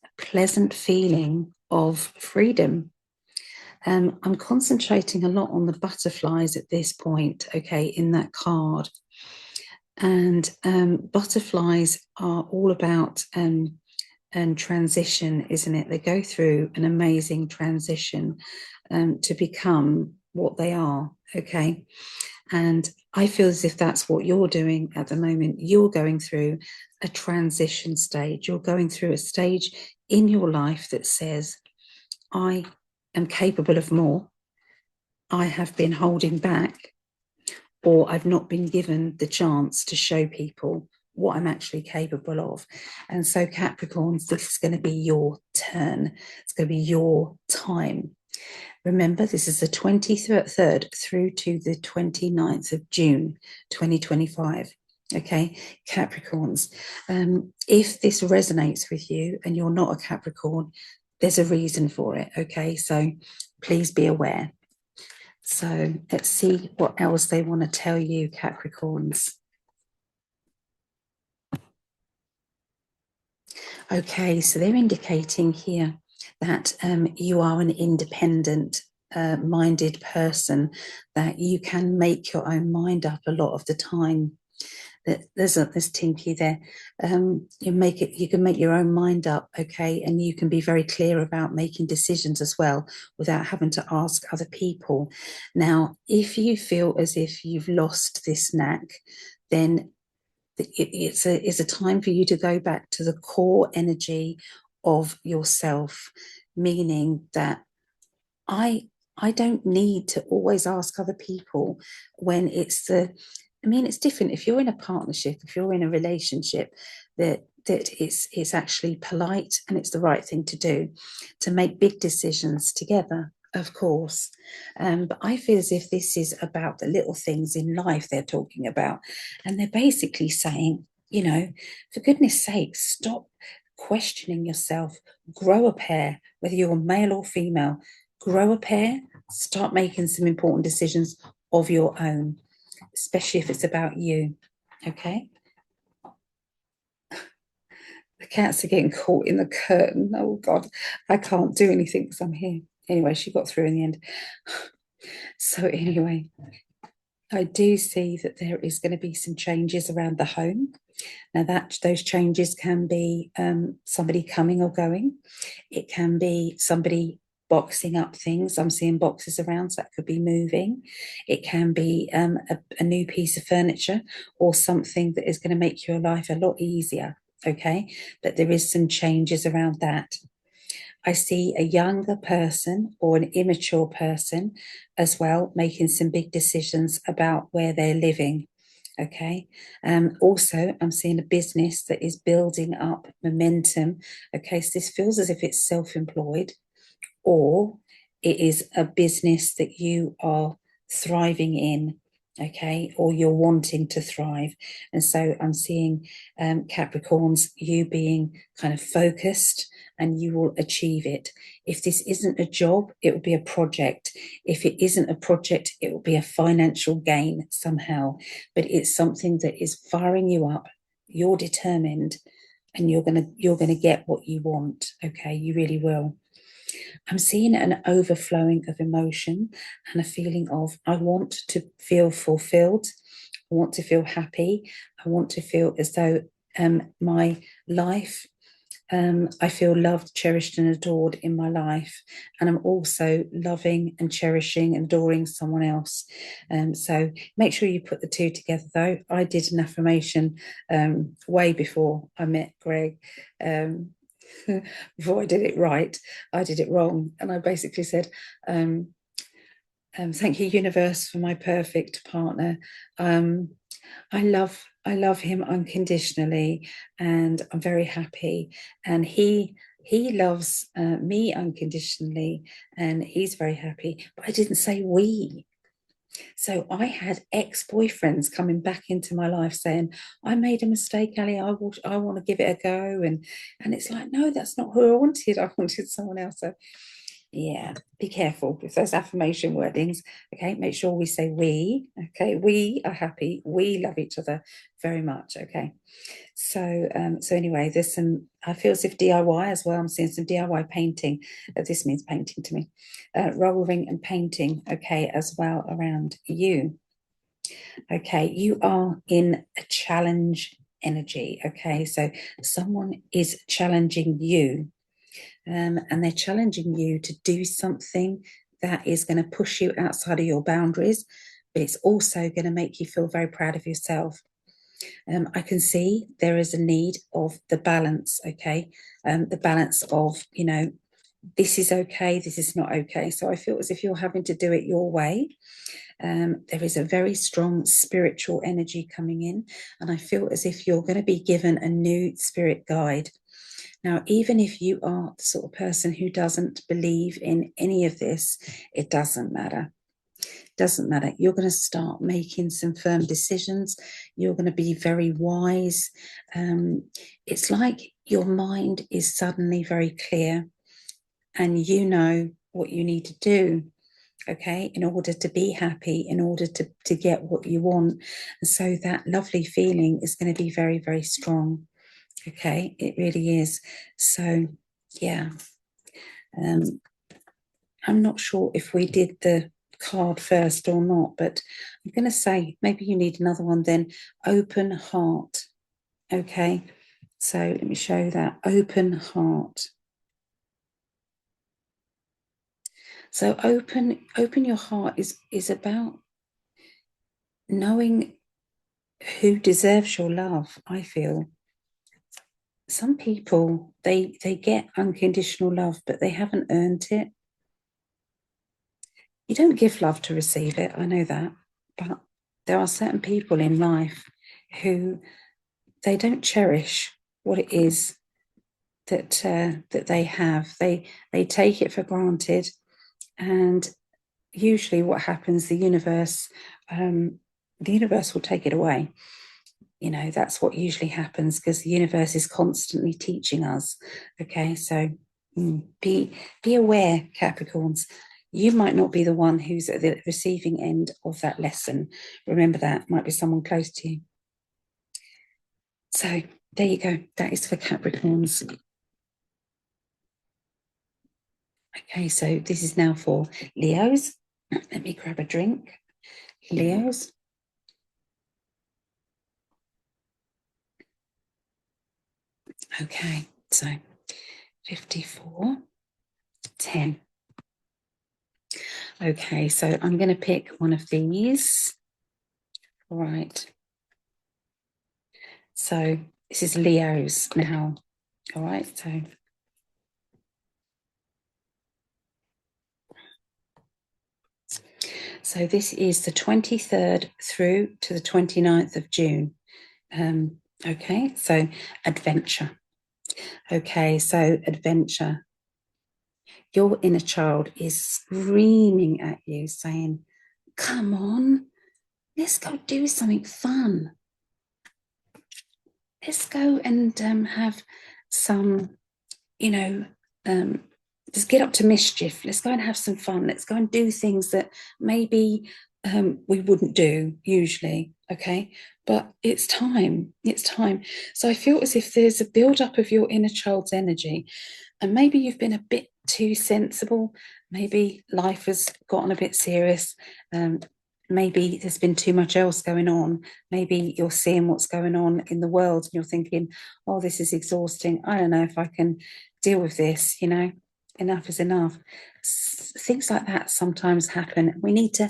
[SPEAKER 1] a pleasant feeling of freedom. I'm concentrating a lot on the butterflies at this point, okay, in that card. And butterflies are all about transition, isn't it? They go through an amazing transition to become what they are, okay? And I feel as if that's what you're doing at the moment. You're going through a transition stage. You're going through a stage in your life that says, I am capable of more. I have been holding back, or I've not been given the chance to show people what I'm actually capable of. And so Capricorns, this is going to be your turn. It's going to be your time. Remember, this is the 23rd through to the 29th of June, 2025. Okay, Capricorns. If this resonates with you and you're not a Capricorn, there's a reason for it. Okay, so please be aware. So let's see what else they want to tell you, Capricorns. Okay, so they're indicating here that you are an independent minded person, that you can make your own mind up a lot of the time. There's Tinky there. You can make your own mind up, okay, and you can be very clear about making decisions as well without having to ask other people. Now, if you feel as if you've lost this knack, then it's a time for you to go back to the core energy of yourself, meaning that I don't need to always ask other people when it's it's different if you're in a partnership, if you're in a relationship, that it's actually polite and it's the right thing to do to make big decisions together, of course. But I feel as if this is about the little things in life they're talking about. And they're basically saying, for goodness sake, stop questioning yourself, grow a pair, whether you're male or female, grow a pair, start making some important decisions of your own, especially if it's about you, okay? The cats are getting caught in the curtain. Oh, God, I can't do anything because I'm here. Anyway, she got through in the end. So anyway, I do see that there is going to be some changes around the home. Now, those changes can be somebody coming or going. It can be somebody boxing up things. I'm seeing boxes around, so that could be moving. It can be a new piece of furniture or something that is going to make your life a lot easier, okay? But there is some changes around that. I see a younger person or an immature person as well making some big decisions about where they're living. Okay. Also, I'm seeing a business that is building up momentum. Okay. So this feels as if it's self-employed, or it is a business that you are thriving in, okay, or you're wanting to thrive. And so I'm seeing Capricorns, you being kind of focused, and you will achieve it. If this isn't a job, it will be a project. If it isn't a project, it will be a financial gain somehow, but it's something that is firing you up. You're determined, and you're gonna get what you want. Okay, you really will. I'm seeing an overflowing of emotion and a feeling of, I want to feel fulfilled. I want to feel happy. I want to feel as though my life, I feel loved, cherished, and adored in my life. And I'm also loving and cherishing and adoring someone else. So make sure you put the two together, though. I did an affirmation way before I met Greg. Before I did it right, I did it wrong. And I basically said, thank you, universe, for my perfect partner. I love him unconditionally, and I'm very happy. And he loves me unconditionally, and he's very happy. But I didn't say we. So I had ex-boyfriends coming back into my life saying, I made a mistake, Ali, I want to give it a go. And it's like, no, that's not who I wanted. I wanted someone else. So yeah, be careful with those affirmation wordings. Okay, make sure we say we. Okay, we are happy. We love each other very much. Okay. So anyway, there's some, I feel as if DIY as well. I'm seeing some DIY painting. This means painting to me. Rolling and painting, okay, as well around you. Okay, you are in a challenge energy. Okay, so someone is challenging you, and they're challenging you to do something that is going to push you outside of your boundaries, but it's also going to make you feel very proud of yourself. I can see there is a need of the balance, okay? The balance of, this is okay, this is not okay. So I feel as if you're having to do it your way. There is a very strong spiritual energy coming in, and I feel as if you're going to be given a new spirit guide. Now, even if you are the sort of person who doesn't believe in any of this, it doesn't matter. Doesn't matter. You're going to start making some firm decisions. You're going to be very wise. It's like your mind is suddenly very clear, and you know what you need to do, okay, in order to be happy, in order to get what you want. And so that lovely feeling is going to be very, very strong. Okay, it really is. So, yeah. I'm not sure if we did the card first or not, but I'm going to say maybe you need another one then. Open heart. Okay, so let me show that. Open heart. So open your heart is about knowing who deserves your love, I feel. Some people, they get unconditional love, but they haven't earned it. You don't give love to receive it, I know that, but there are certain people in life who they don't cherish what it is that they have. They take it for granted, and usually, what happens, the universe will take it away. That's what usually happens, because the universe is constantly teaching us. Okay, so be aware, Capricorns. You might not be the one who's at the receiving end of that lesson. Remember that might be someone close to you. So there you go. That is for Capricorns. Okay, so this is now for Leos. Let me grab a drink. Leos. Okay, so 54, 10. Okay, so I'm going to pick one of these. All right. So this is Leos now. All right, so So this is the 23rd through to the 29th of June. Okay, so adventure. Okay, so adventure. Your inner child is screaming at you, saying, come on, let's go do something fun. Let's go and have some, you know, just get up to mischief. Let's go and have some fun. Let's go and do things that maybe we wouldn't do usually. Okay, but it's time. It's time. So I feel as if there's a build-up of your inner child's energy, and maybe you've been a bit too sensible. Maybe life has gotten a bit serious. Maybe there's been too much else going on. Maybe you're seeing what's going on in the world and you're thinking, oh, this is exhausting. I don't know if I can deal with this, enough is enough. Things like that sometimes happen. We need to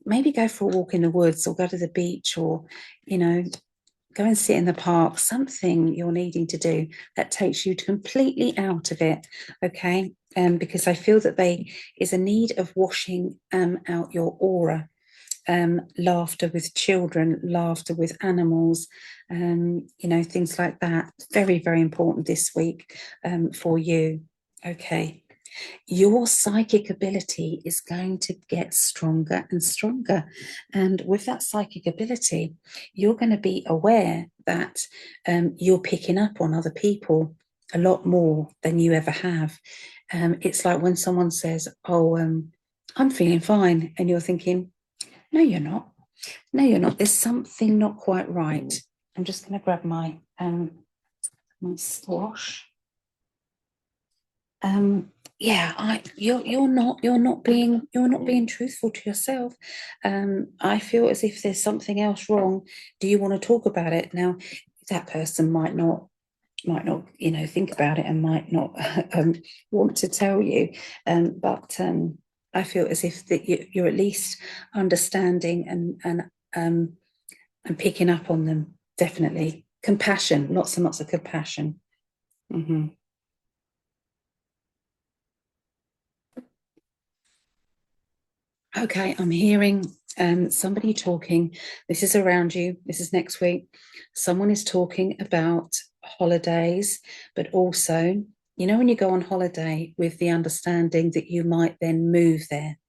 [SPEAKER 1] maybe go for a walk in the woods or go to the beach or, go and sit in the park, something you're needing to do that takes you completely out of it, okay? Because I feel that there is a need of washing out your aura. Laughter with children, laughter with animals, things like that. Very, very important this week for you. Okay. Your psychic ability is going to get stronger and stronger. And with that psychic ability, you're going to be aware that you're picking up on other people a lot more than you ever have. It's like when someone says, oh, I'm feeling fine. And you're thinking, no, you're not. No, you're not. There's something not quite right. I'm just going to grab my squash. You're not being truthful to yourself. I feel as if there's something else wrong. Do you want to talk about it? Now, that person might not think about it and might not want to tell you, but I feel as if that you're at least understanding and picking up on them. Definitely compassion, lots and lots of compassion. Mm-hmm. Okay, I'm hearing somebody talking. This is around you. This is next week. Someone is talking about holidays, but also, when you go on holiday with the understanding that you might then move there.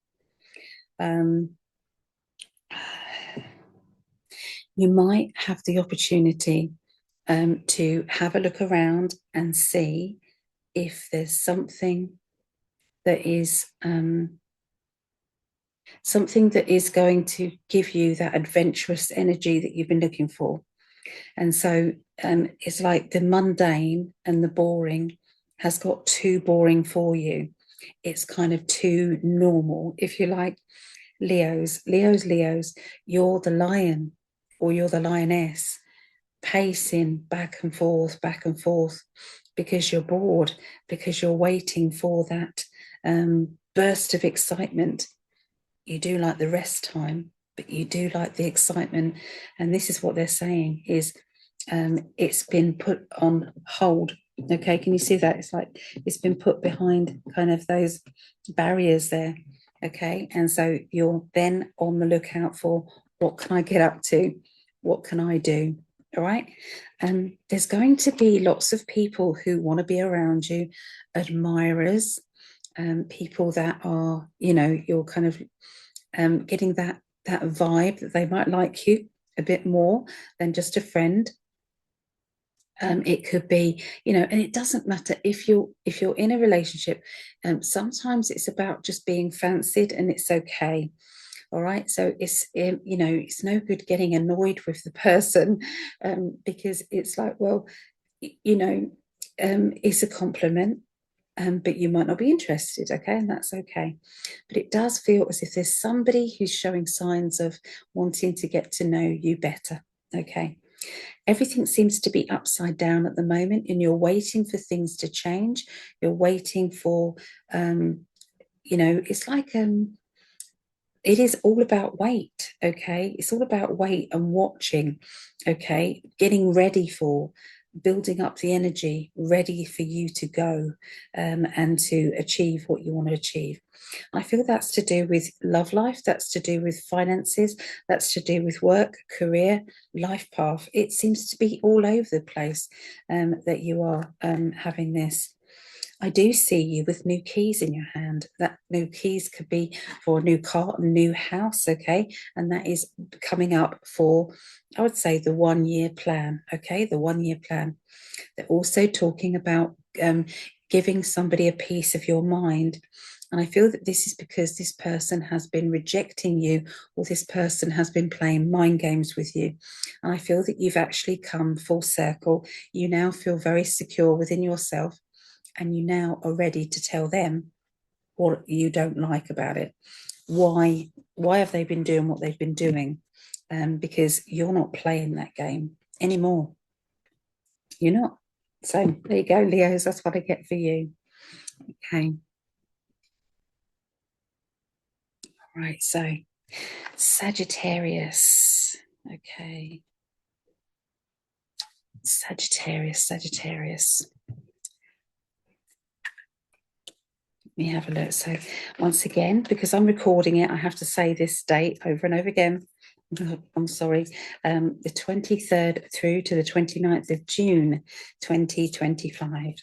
[SPEAKER 1] You might have the opportunity to have a look around and see if there's something that is going to give you that adventurous energy that you've been looking for. And so it's like the mundane and the boring has got too boring for you. It's kind of too normal, if you like. Leos, you're the lion or you're the lioness, pacing back and forth, because you're bored, because you're waiting for that burst of excitement. You do like the rest time, but you do like the excitement. And this is what they're saying is it's been put on hold. Okay, can you see that? It's like it's been put behind kind of those barriers there. Okay, and so you're then on the lookout for, what can I get up to? What can I do? All right. And there's going to be lots of people who want to be around you, admirers, people that are, you're kind of getting that vibe that they might like you a bit more than just a friend. It could be, and it doesn't matter if you're in a relationship. Sometimes it's about just being fancied, and it's okay. All right, so it's it's no good getting annoyed with the person, because it's like, well, it's a compliment, but you might not be interested, okay, and that's okay. But it does feel as if there's somebody who's showing signs of wanting to get to know you better, okay. Everything seems to be upside down at the moment, and you're waiting for things to change. You're waiting for, it's like, it is all about wait, okay? It's all about wait and watching, okay? Getting ready for building up the energy, ready for you to go and to achieve what you want to achieve. I feel that's to do with love life, that's to do with finances, that's to do with work, career, life path. It seems to be all over the place that you are having this. I do see you with new keys in your hand. That new keys could be for a new car, a new house, okay? And that is coming up for, I would say, the 1 year plan, okay? The 1 year plan. They're also talking about giving somebody a piece of your mind. And I feel that this is because this person has been rejecting you, or this person has been playing mind games with you. And I feel that you've actually come full circle. You now feel very secure within yourself, and you now are ready to tell them what you don't like about it. Why have they been doing what they've been doing? Because you're not playing that game anymore. You're not. So there you go, Leos. That's what I get for you. Okay. All right. So Sagittarius. Okay. Sagittarius. Let me have a look. So once again, because I'm recording it, I have to say this date over and over again. I'm sorry. The 23rd through to the 29th of June, 2025.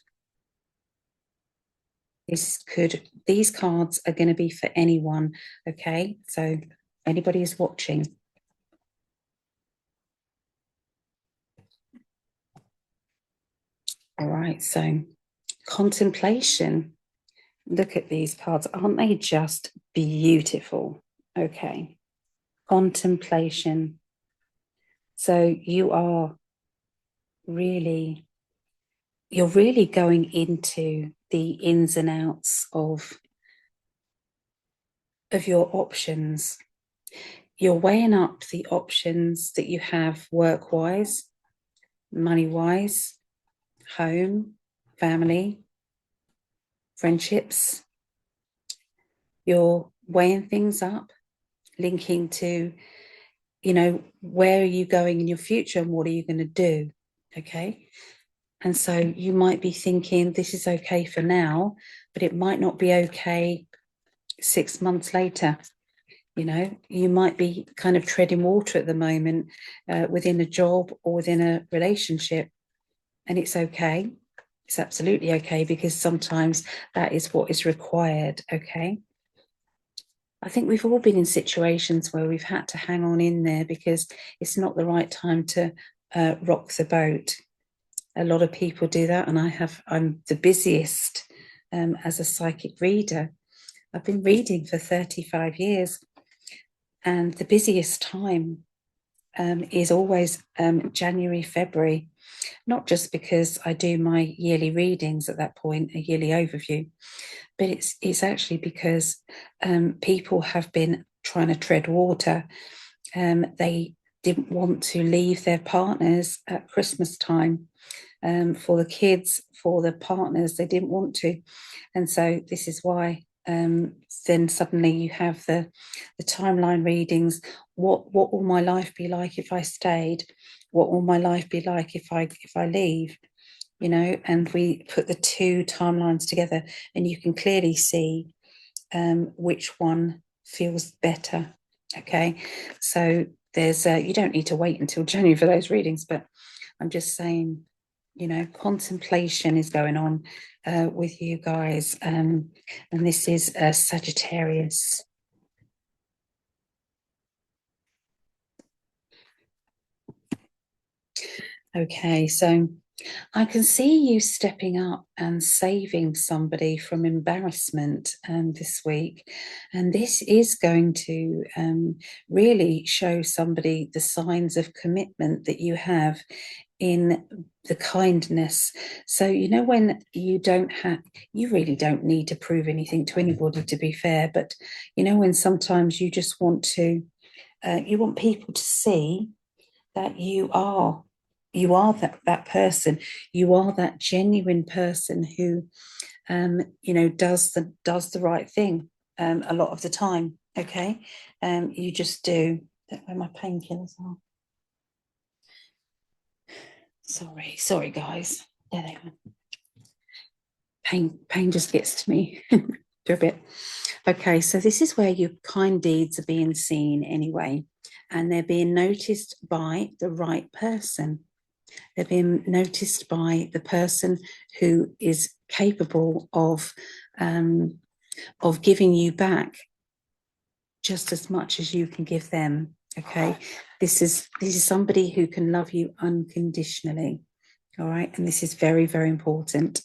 [SPEAKER 1] These cards are going to be for anyone, okay? So anybody is watching. All right, so contemplation. Look at these cards. Aren't they just beautiful? Okay. Contemplation. So you're really going into the ins and outs of your options. You're weighing up the options that you have work-wise, money-wise, home, family, friendships. You're weighing things up, linking to, where are you going in your future and what are you going to do? Okay. And so you might be thinking this is okay for now, but it might not be okay 6 months later. You might be kind of treading water at the moment within a job or within a relationship. And it's okay. It's absolutely okay, because sometimes that is what is required. Okay. I think we've all been in situations where we've had to hang on in there because it's not the right time to rock the boat. A lot of people do that, and I'm the busiest as a psychic reader. I've been reading for 35 years, and the busiest time is always January, February, not just because I do my yearly readings at that point, a yearly overview, but it's actually because people have been trying to tread water. They didn't want to leave their partners at Christmas time. For the kids, for the partners, they didn't want to. And so this is why then suddenly you have the timeline readings. What will my life be like if I stayed? What will my life be like if I leave? And we put the two timelines together, and you can clearly see which one feels better. Okay, so there's you don't need to wait until January for those readings, but I'm just saying, contemplation is going on with you guys, and this is Sagittarius. Okay, so I can see you stepping up and saving somebody from embarrassment this week. And this is going to really show somebody the signs of commitment that you have in the kindness. So, when you really don't need to prove anything to anybody, to be fair, but, when sometimes you just want to, you want people to see that you are that person. You are that genuine person who does the right thing a lot of the time. Okay. You just do. Where my painkillers are. Sorry, guys. There they are. Pain just gets to me for a bit. Okay, so this is where your kind deeds are being seen anyway, and they're being noticed by the right person. They're being noticed by the person who is capable of giving you back just as much as you can give them. Okay, this is somebody who can love you unconditionally. All right, and this is very, very important.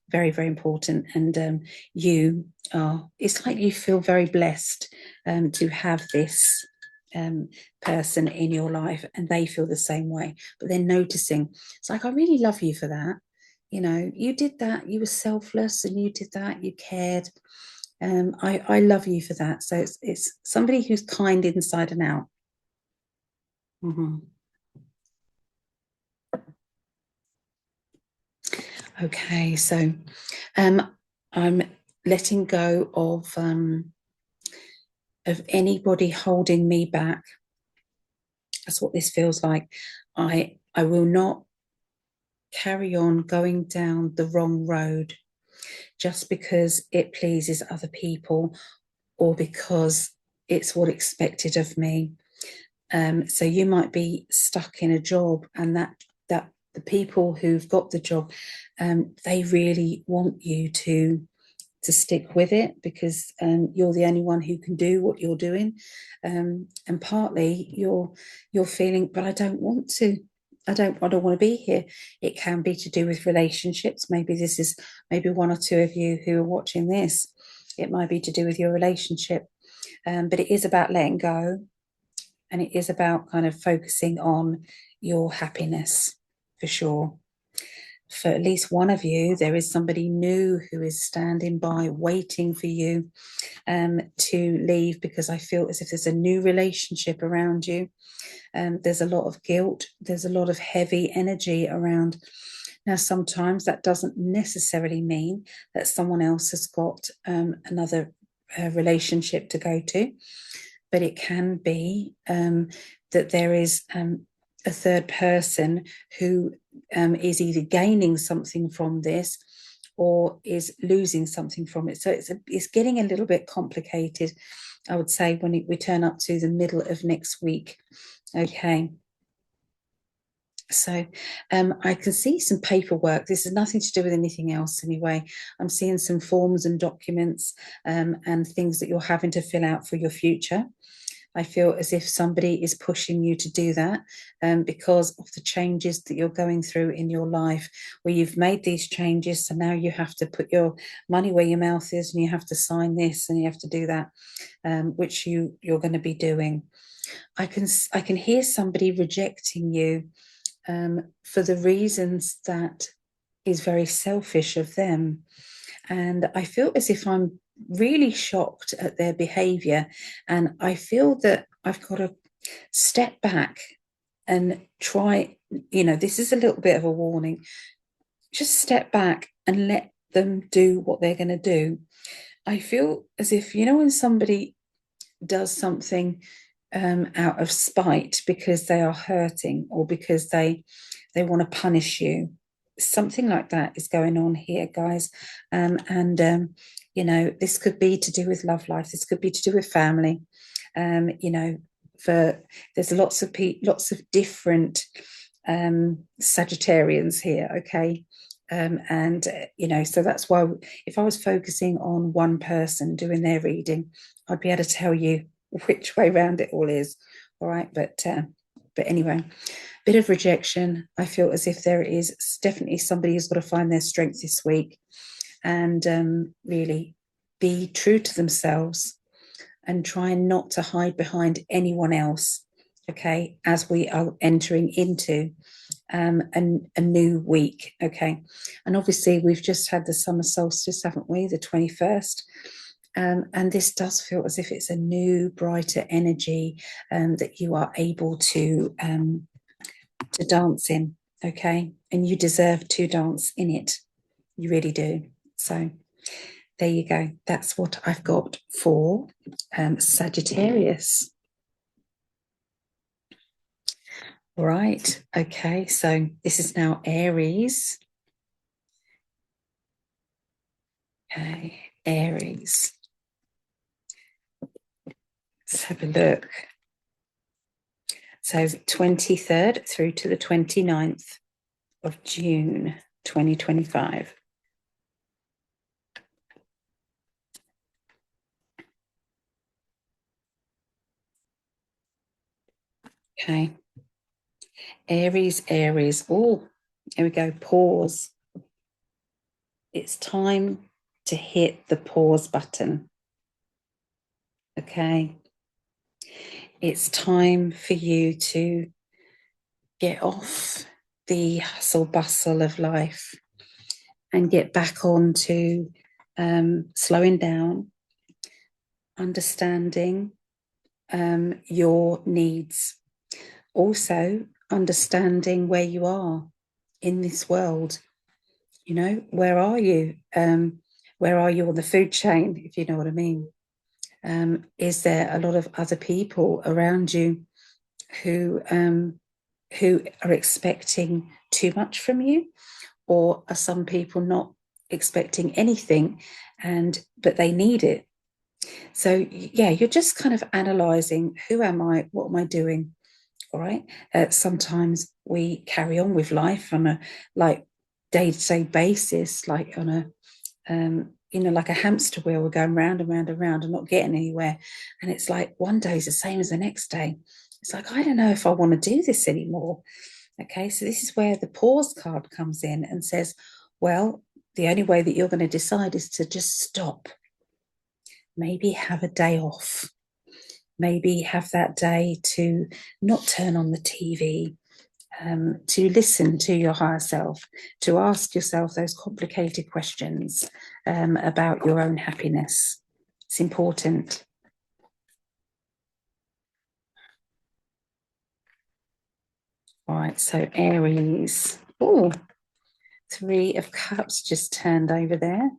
[SPEAKER 1] Very, very important. And you are, it's like you feel very blessed to have this person in your life, and they feel the same way, but they're noticing. It's like, I really love you for that. You know, you did that, you were selfless, and you did that, you cared. I love you for that. So it's somebody who's kind inside and out. Okay, so I'm letting go of anybody holding me back. That's what this feels like. I will not carry on going down the wrong road just because it pleases other people or because it's what expected of me. So you might be stuck in a job, and that the people who've got the job, they really want you to stick with it because you're the only one who can do what you're doing, and partly you're feeling, but I don't want to. I don't want to be here. It can be to do with relationships. Maybe this is one or two of you who are watching this. It might be to do with your relationship, but it is about letting go, and it is about kind of focusing on your happiness for sure. For at least one of you, there is somebody new who is standing by, waiting for you to leave, because I feel as if there's a new relationship around you. There's a lot of guilt. There's a lot of heavy energy around. Now, sometimes that doesn't necessarily mean that someone else has got another relationship to go to, but it can be that there is a third person who is either gaining something from this or is losing something from it. So it's getting a little bit complicated, I would say, when we turn up to the middle of next week. Okay. So I can see some paperwork. This has nothing to do with anything else anyway. I'm seeing some forms and documents and things that you're having to fill out for your future. I feel as if somebody is pushing you to do that because of the changes that you're going through in your life, where you've made these changes. So now you have to put your money where your mouth is, and you have to sign this and you have to do that, which you're going to be doing. I can hear somebody rejecting you for the reasons that is very selfish of them. And I feel as if I'm really shocked at their behavior. And I feel that I've got to step back and try, this is a little bit of a warning. Just step back and let them do what they're going to do. I feel as if, when somebody does something out of spite because they are hurting or because they want to punish you, something like that is going on here, guys. This could be to do with love life. This could be to do with family. There's lots of different Sagittarians here. Okay. So that's why if I was focusing on one person doing their reading, I'd be able to tell you which way round it all is. All right. But anyway, bit of rejection. I feel as if there is definitely somebody who's got to find their strength this week and really be true to themselves and try not to hide behind anyone else. Okay, as we are entering into a new week. Okay, and obviously we've just had the summer solstice, haven't we? The 21st. And this does feel as if it's a new, brighter energy that you are able to dance in, okay? And you deserve to dance in it. You really do. So there you go. That's what I've got for Sagittarius. Right. Okay. So this is now Aries. Okay. Aries. Let's have a look. So 23rd through to the 29th of June, 2025. Okay. Aries, Aries. Oh, here we go. Pause. It's time to hit the pause button. Okay. It's time for you to get off the hustle bustle of life and get back on to slowing down, understanding your needs, also understanding where you are in this world. You know, where are you? Where are you on the food chain, if you know what I mean? Is there a lot of other people around you who are expecting too much from you, or are some people not expecting anything, but they need it? So yeah, you're just kind of analyzing, who am I? What am I doing? All right. Sometimes we carry on with life on a like day-to-day basis, like on a like a hamster wheel. We're going round and round and round and not getting anywhere. And it's like one day is the same as the next day. It's like, I don't know if I want to do this anymore. Okay, so this is where the pause card comes in and says, well, the only way that you're going to decide is to just stop. Maybe have a day off. Maybe have that day to not turn on the TV, to listen to your higher self, to ask yourself those complicated questions about your own happiness. It's important. All right, so Aries. Oh, Three of Cups just turned over there.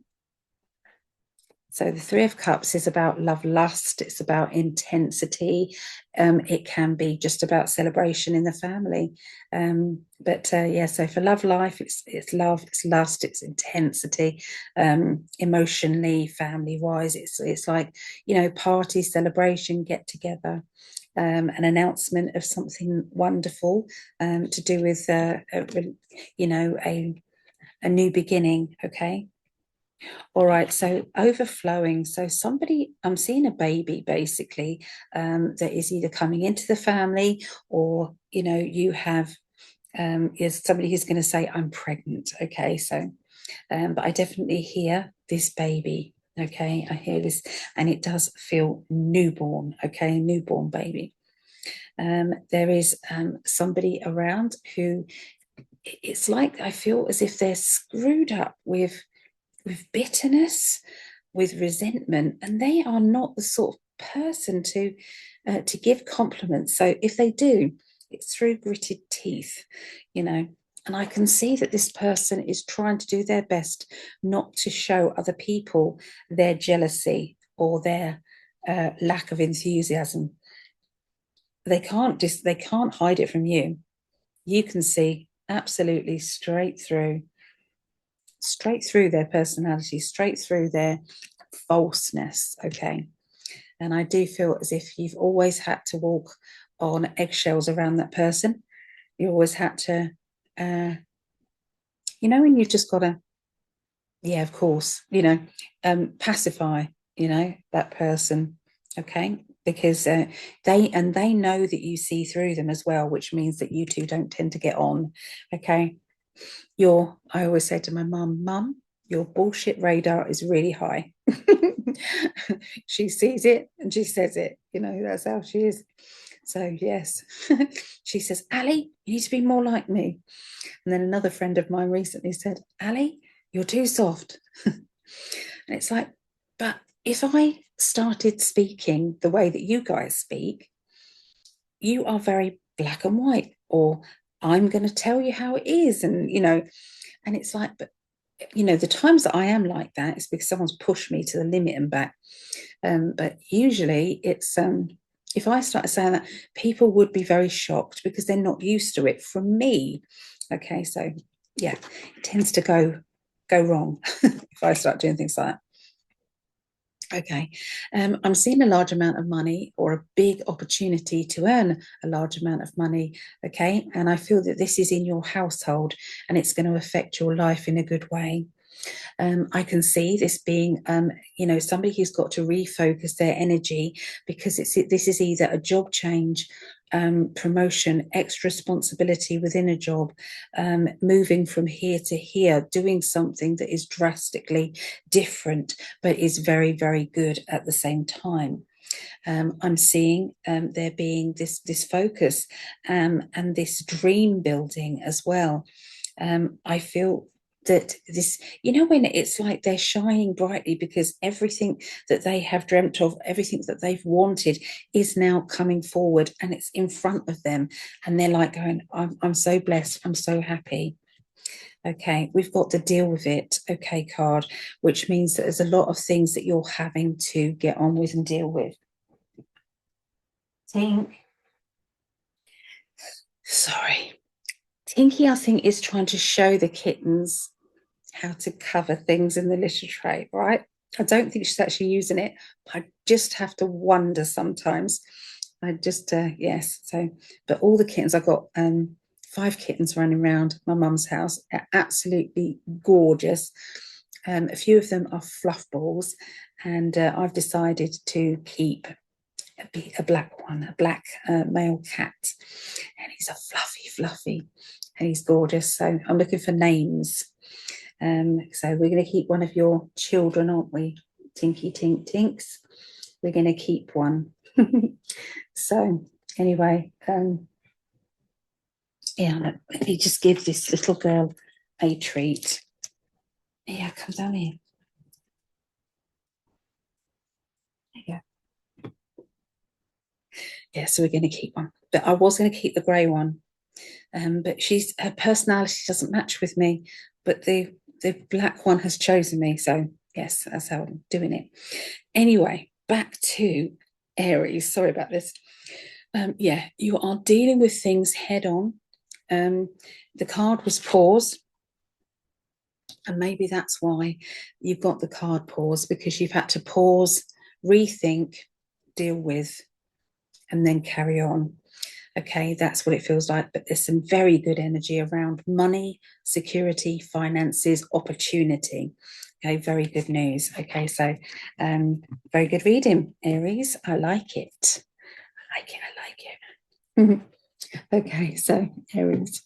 [SPEAKER 1] So the Three of Cups is about love, lust. It's about intensity. It can be just about celebration in the family. Yeah, so for love life, it's love, it's lust, it's intensity. Emotionally, family wise, it's like, party, celebration, get together. An announcement of something wonderful to do with a new beginning. Okay. All right, so overflowing. So I'm seeing a baby basically, that is either coming into the family, or you have is somebody who's going to say, I'm pregnant. Okay, so but I definitely hear this baby. Okay, I hear this, and it does feel newborn. Okay, newborn baby. There is somebody around who, it's like, I feel as if they're screwed up with bitterness, with resentment, and they are not the sort of person to give compliments. So if they do, it's through gritted teeth, you know. And I can see that this person is trying to do their best not to show other people their jealousy or their lack of enthusiasm. They can't hide it from you. You can see absolutely straight through their personality, straight through their falseness. Okay. And I do feel as if you've always had to walk on eggshells around that person. You always had to, when you've just got to, yeah, of course, pacify, that person. Okay. Because they know that you see through them as well, which means that you two don't tend to get on. Okay. I always say to my mum, your bullshit radar is really high. She sees it and she says it, that's how she is. So yes. She says, Ali, you need to be more like me. And then another friend of mine recently said, Ali, you're too soft. And it's like, but if I started speaking the way that you guys speak, you are very black and white, or I'm going to tell you how it is. And it's like, but the times that I am like that is because someone's pushed me to the limit and back. But usually if I started saying that, people would be very shocked because they're not used to it from me. Okay, so yeah, it tends to go wrong if I start doing things like that. Okay, I'm seeing a large amount of money or a big opportunity to earn a large amount of money. Okay, and I feel that this is in your household and it's going to affect your life in a good way. I can see this being, somebody who's got to refocus their energy because this is either a job change, promotion, extra responsibility within a job, moving from here to here, doing something that is drastically different, but is very, very good at the same time. I'm seeing there being this focus and this dream building as well. I feel that this, when it's like they're shining brightly because everything that they have dreamt of, everything that they've wanted is now coming forward and it's in front of them. And they're like going, I'm so blessed. I'm so happy. Okay, we've got to deal with it. Okay, card, which means that there's a lot of things that you're having to get on with and deal with. Tink. Sorry. Tinky, I think, is trying to show the kittens how to cover things in the litter tray, right? I don't think she's actually using it. I just have to wonder sometimes. I just, yes. So, but all the kittens, I've got 5 kittens running around my mum's house, absolutely gorgeous. A few of them are fluff balls, and I've decided to keep a black one, a black male cat, and he's a fluffy, and he's gorgeous. So I'm looking for names. So we're going to keep one of your children, aren't we? Tinky Tink Tinks. We're going to keep one. So anyway, yeah, let me just give this little girl a treat. Yeah, come down here. There you go. Yeah, so we're going to keep one. But I was going to keep the grey one. But her personality doesn't match with me. But the black one has chosen me. So yes, that's how I'm doing it. Anyway, back to Aries. Sorry about this. Yeah, you are dealing with things head on. The card was pause. And maybe that's why you've got the card pause, because you've had to pause, rethink, deal with, and then carry on. Okay, that's what it feels like. But there's some very good energy around money, security, finances, opportunity. Okay, very good news. Okay, so very good reading, Aries. I like it. I like it. Okay, so Aries.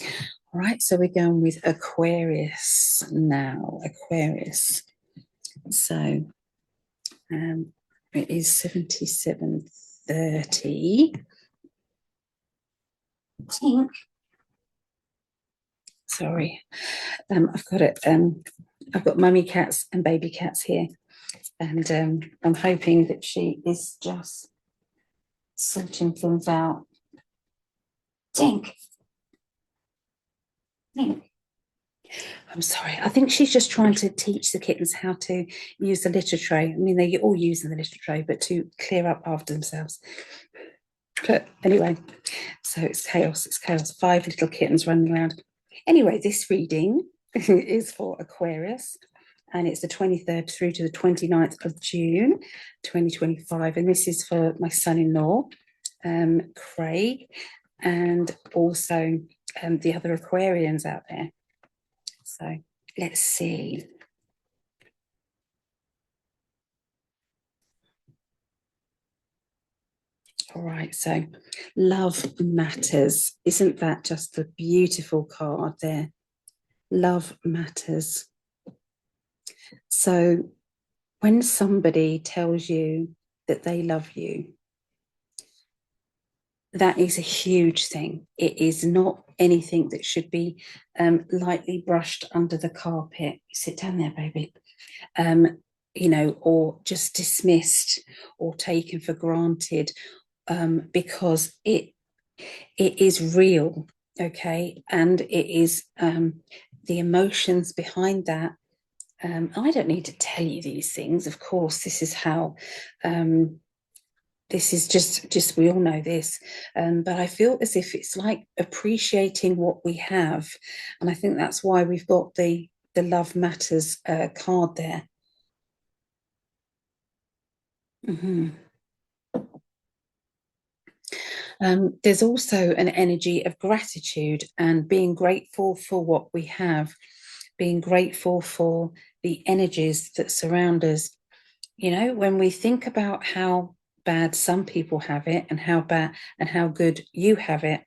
[SPEAKER 1] All right, so we're going with Aquarius now. Aquarius. So it is 77:30. Sorry, I've got it. I've got mummy cats and baby cats here, and I'm hoping that she is just sorting things out. Tink. Tink. I'm sorry. I think she's just trying to teach the kittens how to use the litter tray. I mean, they're all using the litter tray, but to clear up after themselves. But anyway, so it's chaos. It's chaos. 5 little kittens running around. Anyway, this reading is for Aquarius, and it's the 23rd through to the 29th of June, 2025. And this is for my son-in-law, Craig, and also the other Aquarians out there. So let's see. All right, so love matters. Isn't that just a beautiful card there? Love matters. So when somebody tells you that they love you, that is a huge thing. It is not anything that should be lightly brushed under the carpet. Sit down there, baby. Or just dismissed or taken for granted, because it is real, okay? And it is the emotions behind that I don't need to tell you these things. Of course, this is how, this is just we all know this. But I feel as if it's like appreciating what we have. And I think that's why we've got the Love Matters card there. Mm-hmm. There's also an energy of gratitude and being grateful for what we have, being grateful for the energies that surround us. You know, when we think about how bad some people have it and how bad and how good you have it,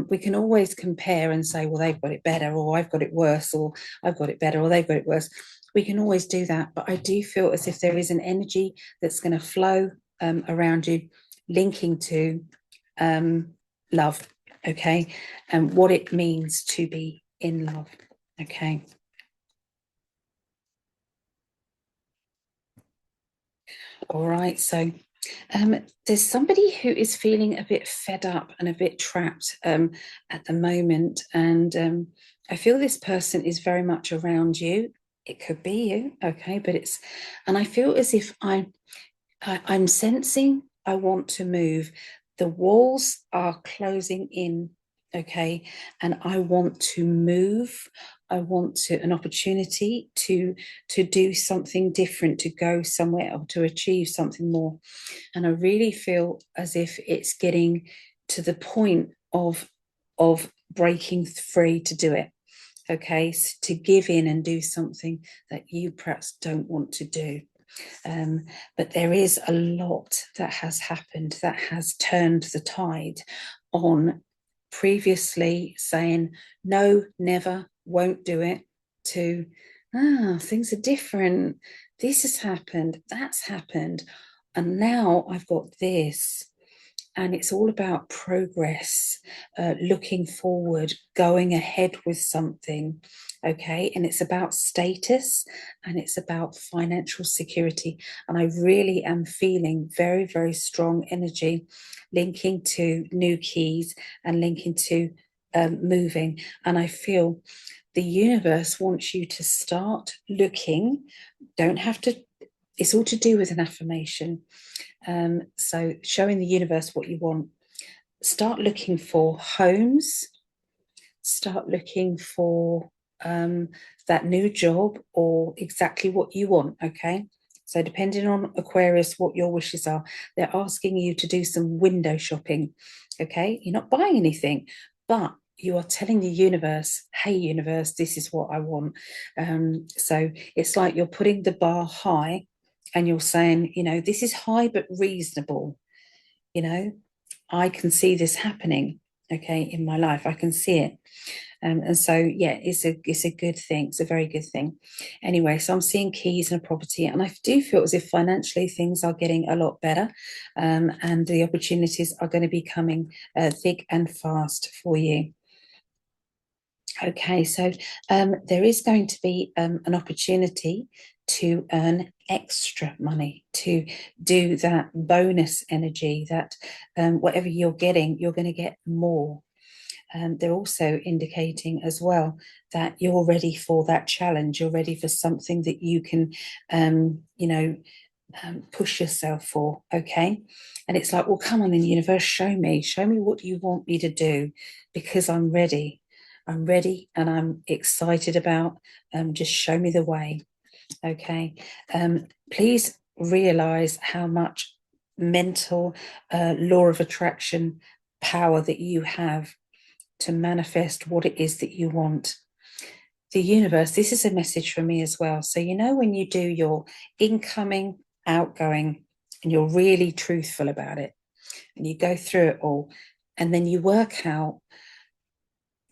[SPEAKER 1] we can always compare and say, well, they've got it better, or I've got it worse, or I've got it better, or they've got it worse. We can always do that. But I do feel as if there is an energy that's going to flow around you, linking to love, okay, and what it means to be in love, okay. All right, so there's somebody who is feeling a bit fed up and a bit trapped at the moment, and I feel this person is very much around you. It could be you, okay, but it's, and I feel as if I'm sensing I want to move. The walls are closing in, okay, and I want to move. I want to an opportunity to do something different, to go somewhere or to achieve something more. And I really feel as if it's getting to the point of breaking free to do it. Okay, so to give in and do something that you perhaps don't want to do. But there is a lot that has happened that has turned the tide on previously saying, no, never, won't do it, to, things are different. This has happened, that's happened. And now I've got this. And it's all about progress, looking forward, going ahead with something, okay? And it's about status and it's about financial security. And I really am feeling very, very strong energy linking to new keys and linking to moving. And I feel the universe wants you to start looking, don't have to, it's all to do with an affirmation. So showing the universe what you want. Start looking for homes, start looking for that new job or exactly what you want, okay? So depending on Aquarius, what your wishes are, they're asking you to do some window shopping, okay? You're not buying anything, but you are telling the universe, hey, universe, this is what I want. So it's like you're putting the bar high and you're saying, you know, this is high but reasonable. You know, I can see this happening, okay, in my life. I can see it. And so, yeah, it's a good thing. It's a very good thing. Anyway, so I'm seeing keys and a property, and I do feel as if financially things are getting a lot better, and the opportunities are going to be coming thick and fast for you. Okay, so there is going to be an opportunity to earn extra money, to do that bonus energy, that whatever you're getting, you're going to get more. They're also indicating as well that you're ready for that challenge. You're ready for something that you can, you know, push yourself for. Okay. And it's like, well, come on, in the universe, show me what you want me to do, because I'm ready. I'm ready and I'm excited about, just show me the way. Okay. Please realize how much mental law of attraction power that you have to manifest what it is that you want. The universe, this is a message for me as well. So, you know, when you do your incoming, outgoing, and you're really truthful about it, and you go through it all, and then you work out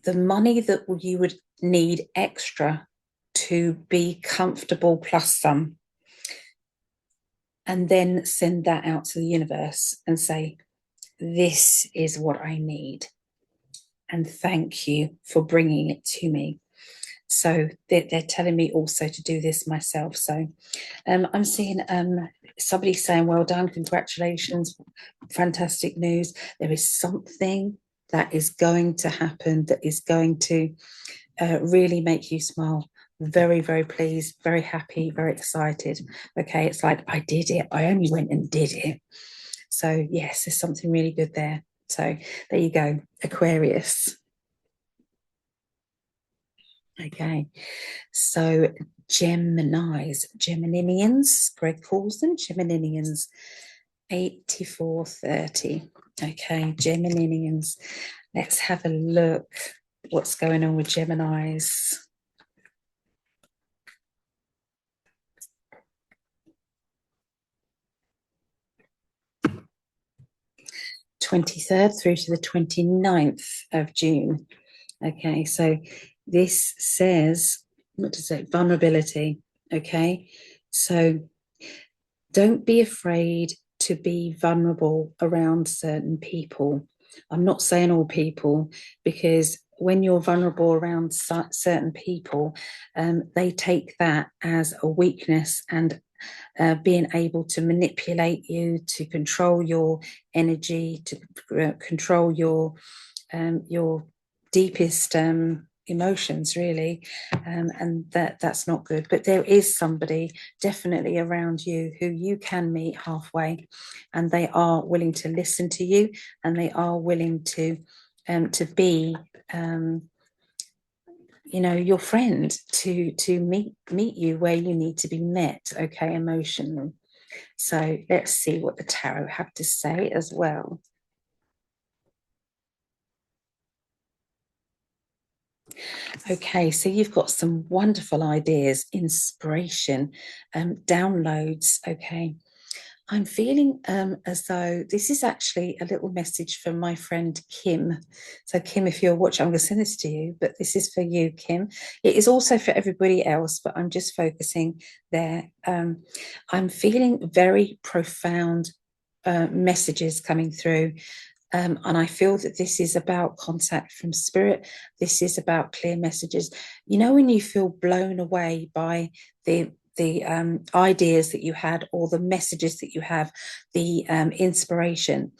[SPEAKER 1] the money that you would need extra to be comfortable plus some, and then send that out to the universe and say, this is what I need. And thank you for bringing it to me. So they're telling me also to do this myself. So I'm seeing somebody saying, well done, congratulations, fantastic news. There is something that is going to happen that is going to really make you smile. very, very pleased, very happy, very excited. Okay, it's like, I did it. I only went and did it. So yes, there's something really good there. So there you go, Aquarius. Okay, so Geminians, Greg calls them Geminians, 8430. Okay, Geminians. Let's have a look what's going on with Geminis. 23rd through to the 29th of June. Okay, so this says, what does it? Vulnerability. Okay, so don't be afraid to be vulnerable around certain people. I'm not saying all people, because when you're vulnerable around certain people, they take that as a weakness and being able to manipulate you, to control your energy, to control your deepest emotions, really, and that's not good. But there is somebody definitely around you who you can meet halfway, and they are willing to listen to you, and they are willing to be you know, your friend, to meet you where you need to be met, okay, emotionally. So let's see what the tarot have to say as well. Okay, so you've got some wonderful ideas, inspiration, downloads. Okay, I'm feeling as though this is actually a little message from my friend Kim. So, Kim, if you're watching, I'm going to send this to you, but this is for you, Kim. It is also for everybody else, but I'm just focusing there. I'm feeling very profound messages coming through. And I feel that this is about contact from spirit. This is about clear messages. You know, when you feel blown away by the ideas that you had, or the messages that you have, the inspiration.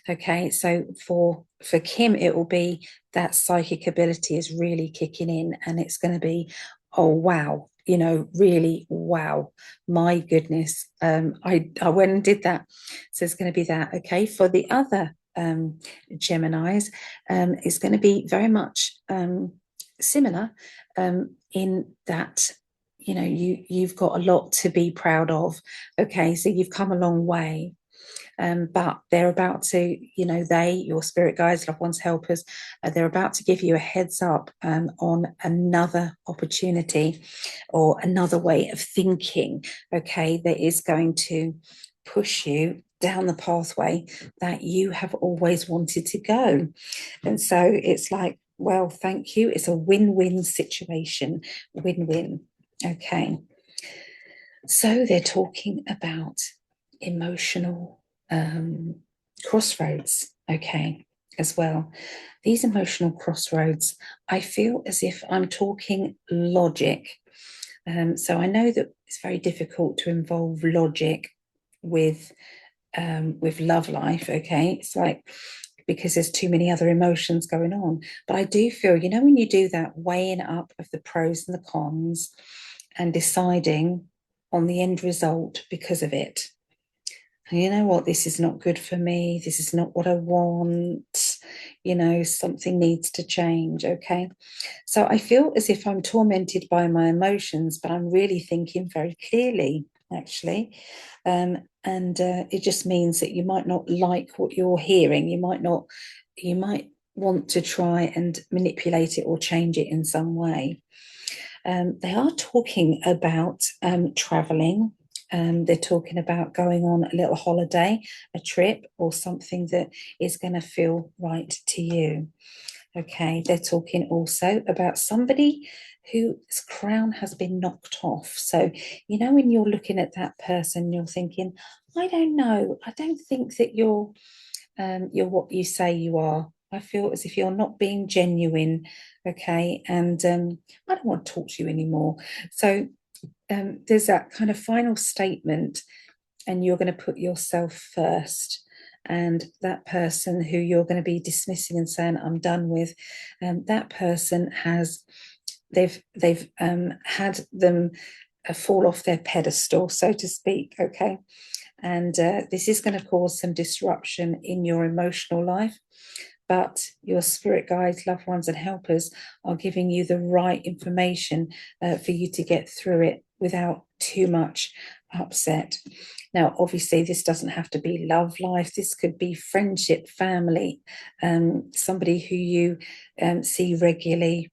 [SPEAKER 1] Okay, so for Kim, it will be that psychic ability is really kicking in, and it's going to be, oh wow, you know, really wow, my goodness, I went and did that. So it's going to be that. Okay, for the other Geminis, is going to be very much similar, in that, you know, you've got a lot to be proud of. Okay, so you've come a long way, but they're about to, you know, your spirit guides, loved ones, helpers, they're about to give you a heads up on another opportunity or another way of thinking. Okay, that is going to push you down the pathway that you have always wanted to go. And so it's like, well, thank you. It's a win-win situation. Win-win. Okay. So they're talking about emotional crossroads, okay, as well. These emotional crossroads, I feel as if I'm talking logic. So I know that it's very difficult to involve logic with love life, okay? It's like, because there's too many other emotions going on. But I do feel, you know, when you do that weighing up of the pros and the cons and deciding on the end result because of it. And you know what? This is not good for me. This is not what I want. You know, something needs to change. Okay. So I feel as if I'm tormented by my emotions, but I'm really thinking very clearly, actually. And it just means that you might not like what you're hearing. You might want to try and manipulate it or change it in some way. They are talking about traveling. They're talking about going on a little holiday, a trip, or something that is going to feel right to you. Okay, they're talking also about somebody whose crown has been knocked off. So, you know, when you're looking at that person, you're thinking, I don't know, I don't think that you're what you say you are. I feel as if you're not being genuine, okay, and I don't want to talk to you anymore. So there's that kind of final statement, and you're going to put yourself first. And that person who you're going to be dismissing and saying, I'm done with, that person has they've had them fall off their pedestal, so to speak, okay? And this is going to cause some disruption in your emotional life, but your spirit guides, loved ones, and helpers are giving you the right information for you to get through it without too much upset. Now, obviously, this doesn't have to be love life. This could be friendship, family, somebody who you see regularly,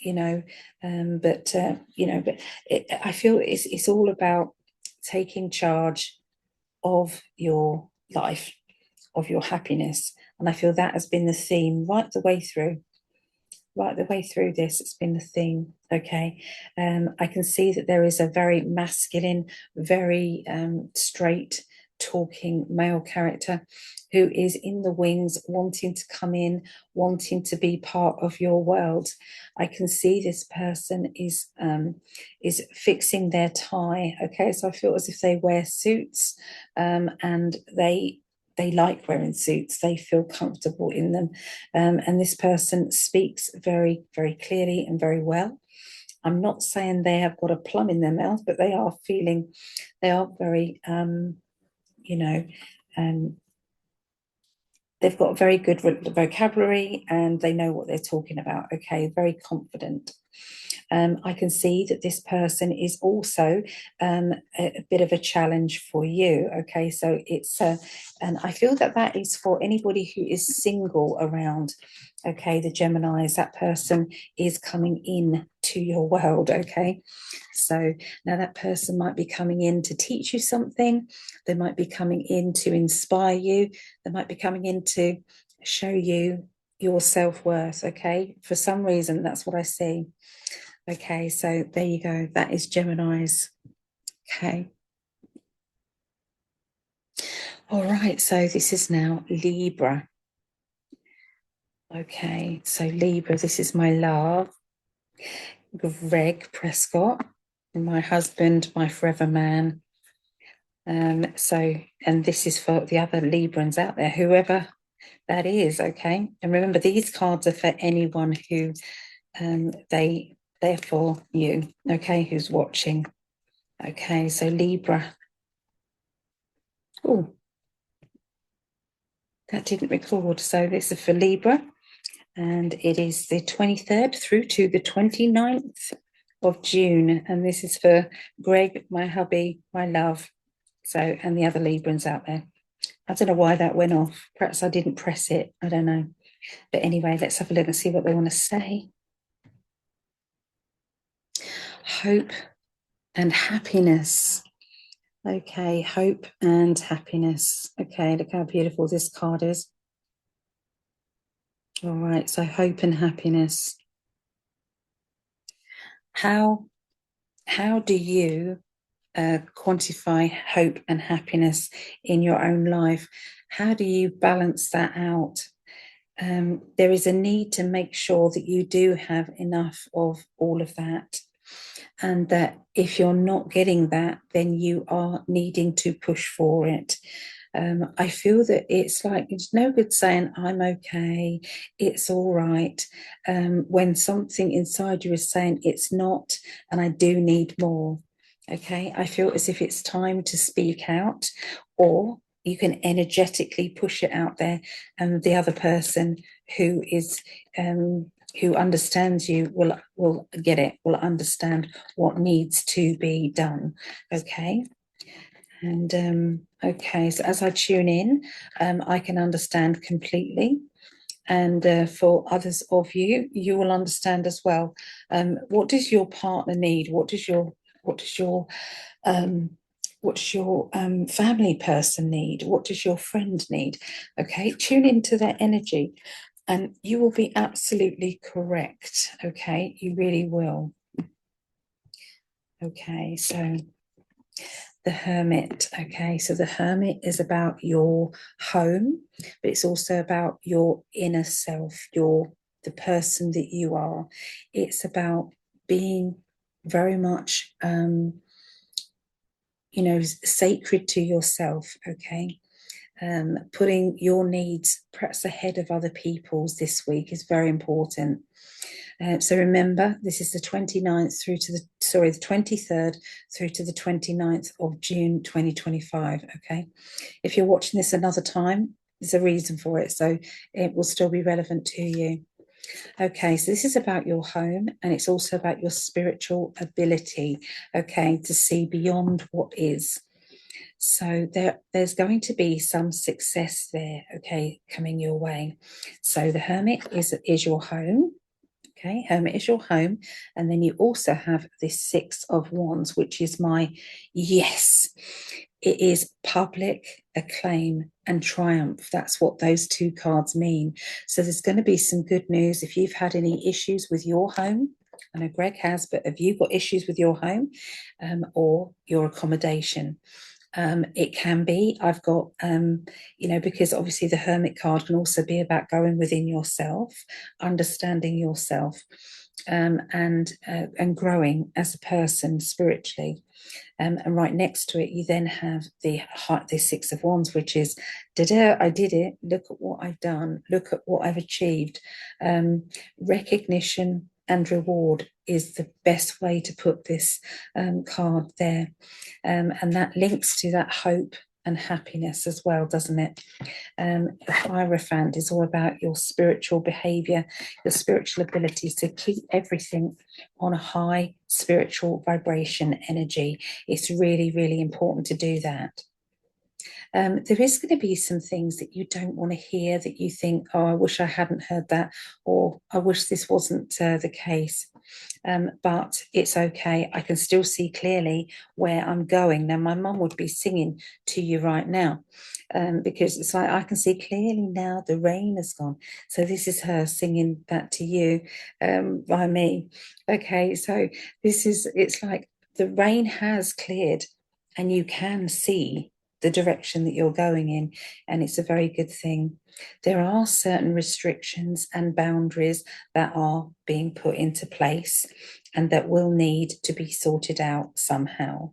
[SPEAKER 1] you know. But I feel it's all about taking charge of your life, of your happiness. And I feel that has been the theme right the way through. Right the way through this, it's been the theme. Okay. I can see that there is a very masculine, very straight talking male character who is in the wings, wanting to come in, wanting to be part of your world. I can see this person is fixing their tie. Okay, so I feel as if they wear suits, and they like wearing suits. They feel comfortable in them, and this person speaks very, very clearly and very well. I'm not saying they have got a plum in their mouth, but they are very, they've got very good vocabulary and they know what they're talking about. Okay, very confident. I can see that this person is also a bit of a challenge for you. Okay, so it's and I feel that that is for anybody who is single around. Okay, the Geminis, that person is coming in to your world. Okay, so now that person might be coming in to teach you something. They might be coming in to inspire you. They might be coming in to show you your self-worth. Okay, for some reason, that's what I see. Okay, so there you go. That is Gemini's. Okay. All right, so this is now Libra. Okay, so Libra, this is my love, Greg Prescott, my husband, my forever man. And this is for the other Librans out there, whoever that is, okay? And remember, these cards are for anyone who they're for you, okay, who's watching. Okay, so Libra. Oh, that didn't record. So this is for Libra, and it is the 23rd through to the 29th of June. And this is for Greg, my hubby, my love. So, and the other Librans out there. I don't know why that went off. Perhaps I didn't press it. I don't know. But anyway, let's have a look and see what they want to say. Hope and happiness. Okay, hope and happiness. Okay, look how beautiful this card is. All right, so hope and happiness. How do you quantify hope and happiness in your own life? How do you balance that out? There is a need to make sure that you do have enough of all of that, and that if you're not getting that, then you are needing to push for it. I feel that it's like it's no good saying I'm okay, it's all right, when something inside you is saying it's not, and I do need more. Okay, I feel as if it's time to speak out, or you can energetically push it out there, and the other person who is who understands you will get it, will understand what needs to be done. Okay. And okay, so as I tune in, I can understand completely. And for others of you, you will understand as well. What does your partner need? What does your family person need? What does your friend need? Okay, tune into their energy, and you will be absolutely correct. Okay, you really will. Okay, so the Hermit. Okay, so the Hermit is about your home, but it's also about your inner self, the person that you are. It's about being very much sacred to yourself. Okay, Putting your needs perhaps ahead of other people's this week is very important. So remember, this is the 29th through to the 23rd through to the 29th of June 2025. Okay, if you're watching this another time, there's a reason for it, so it will still be relevant to you. Okay, so this is about your home, and it's also about your spiritual ability, okay, to see beyond what is. So there's going to be some success there, okay, coming your way. So the Hermit is your home. Okay, Hermit is your home. And then you also have this Six of Wands, which is my yes. It is public acclaim and triumph. That's what those two cards mean. So there's going to be some good news. If you've had any issues with your home, I know Greg has, but have you got issues with your home or your accommodation? It can be, I've got, because obviously the Hermit card can also be about going within yourself, understanding yourself, and growing as a person spiritually. And right next to it, you then have the Six of Wands, which is, I did it. Look at what I've done. Look at what I've achieved. Recognition and reward is the best way to put this card there. And that links to that hope and happiness as well, doesn't it? The Hierophant is all about your spiritual behavior, your spiritual abilities to keep everything on a high spiritual vibration energy. It's really, really important to do that. There is going to be some things that you don't want to hear, that you think, oh, I wish I hadn't heard that, or I wish this wasn't the case. But it's okay. I can still see clearly where I'm going. Now, my mum would be singing to you right now, because it's like I can see clearly now the rain has gone. So this is her singing that to you by me. Okay, so it's like the rain has cleared and you can see the direction that you're going in, and it's a very good thing. There are certain restrictions and boundaries that are being put into place and that will need to be sorted out somehow.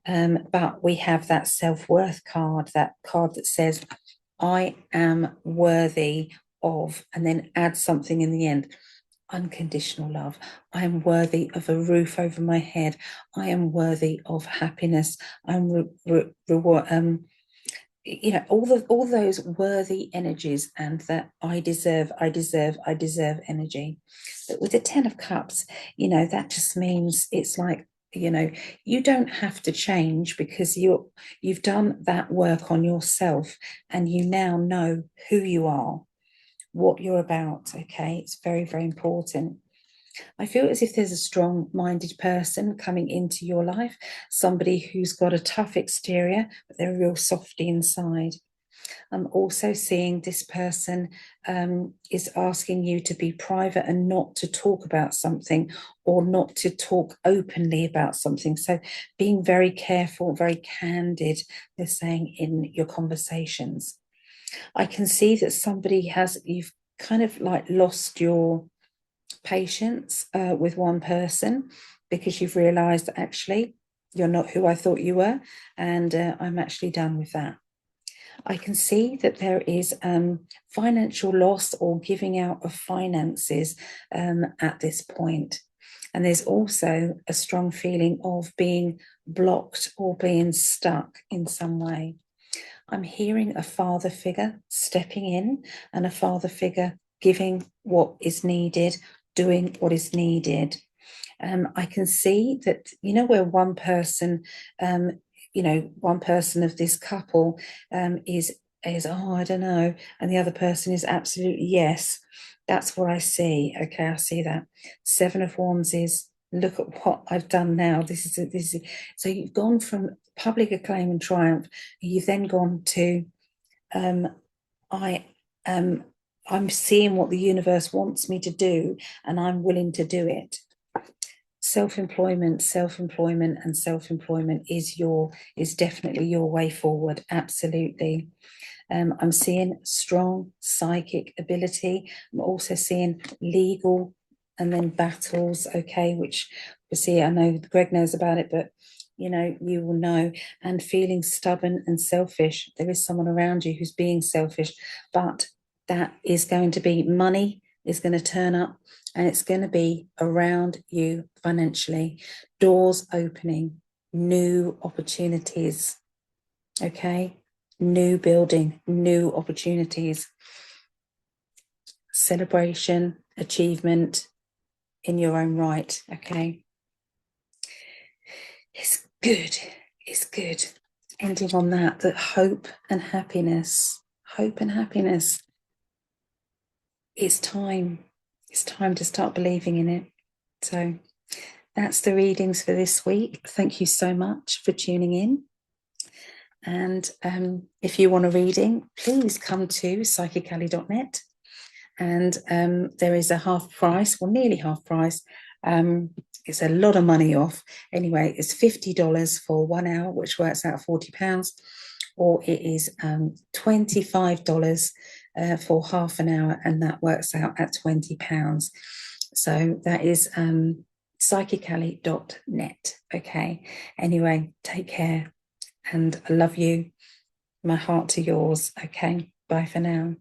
[SPEAKER 1] But we have that self-worth card, that card that says, I am worthy of, and then add something in the end. Unconditional love. I am worthy of a roof over my head. I am worthy of happiness. I'm all those worthy energies, and that I deserve energy. But with the Ten of Cups, that just means it's like, you don't have to change because you've done that work on yourself, and you now know who you are, what you're about. Okay, it's very, very important. I feel as if there's a strong-minded person coming into your life, somebody who's got a tough exterior, but they're real softy inside. I'm also seeing this person is asking you to be private and not to talk about something, or not to talk openly about something. So being very careful, very candid, they're saying, in your conversations. I can see that you've kind of like lost your patience with one person, because you've realized that actually you're not who I thought you were, and I'm actually done with that. I can see that there is financial loss or giving out of finances at this point. And there's also a strong feeling of being blocked or being stuck in some way. I'm hearing a father figure stepping in, and a father figure giving what is needed, doing what is needed. I can see that, where one person, one person of this couple is, oh, I don't know, and the other person is absolutely yes. That's what I see. Okay, I see that. Seven of Wands is, look at what I've done now. This is so you've gone from public acclaim and triumph. You've then gone to I'm seeing what the universe wants me to do, and I'm willing to do it. Self-employment is definitely your way forward. Absolutely. I'm seeing strong psychic ability. I'm also seeing legal, and then battles, okay, which we see, I know Greg knows about it, but you know, you will know. And feeling stubborn and selfish, there is someone around you who's being selfish, but that is going to be money is going to turn up, and it's going to be around you financially, doors opening, new opportunities, okay, new building, new opportunities, celebration, achievement in your own right, okay. It's good, it's good. Ending on that hope and happiness, it's time to start believing in it. So that's the readings for this week. Thank you so much for tuning in. And if you want a reading, please come to psychically.net. And there is a half price, well, nearly half price. It's a lot of money off. Anyway, it's $50 for 1 hour, which works out £40, or it is $25 for half an hour, and that works out at £20. So that is psychically.net. Okay. Anyway, take care, and I love you. My heart to yours. Okay. Bye for now.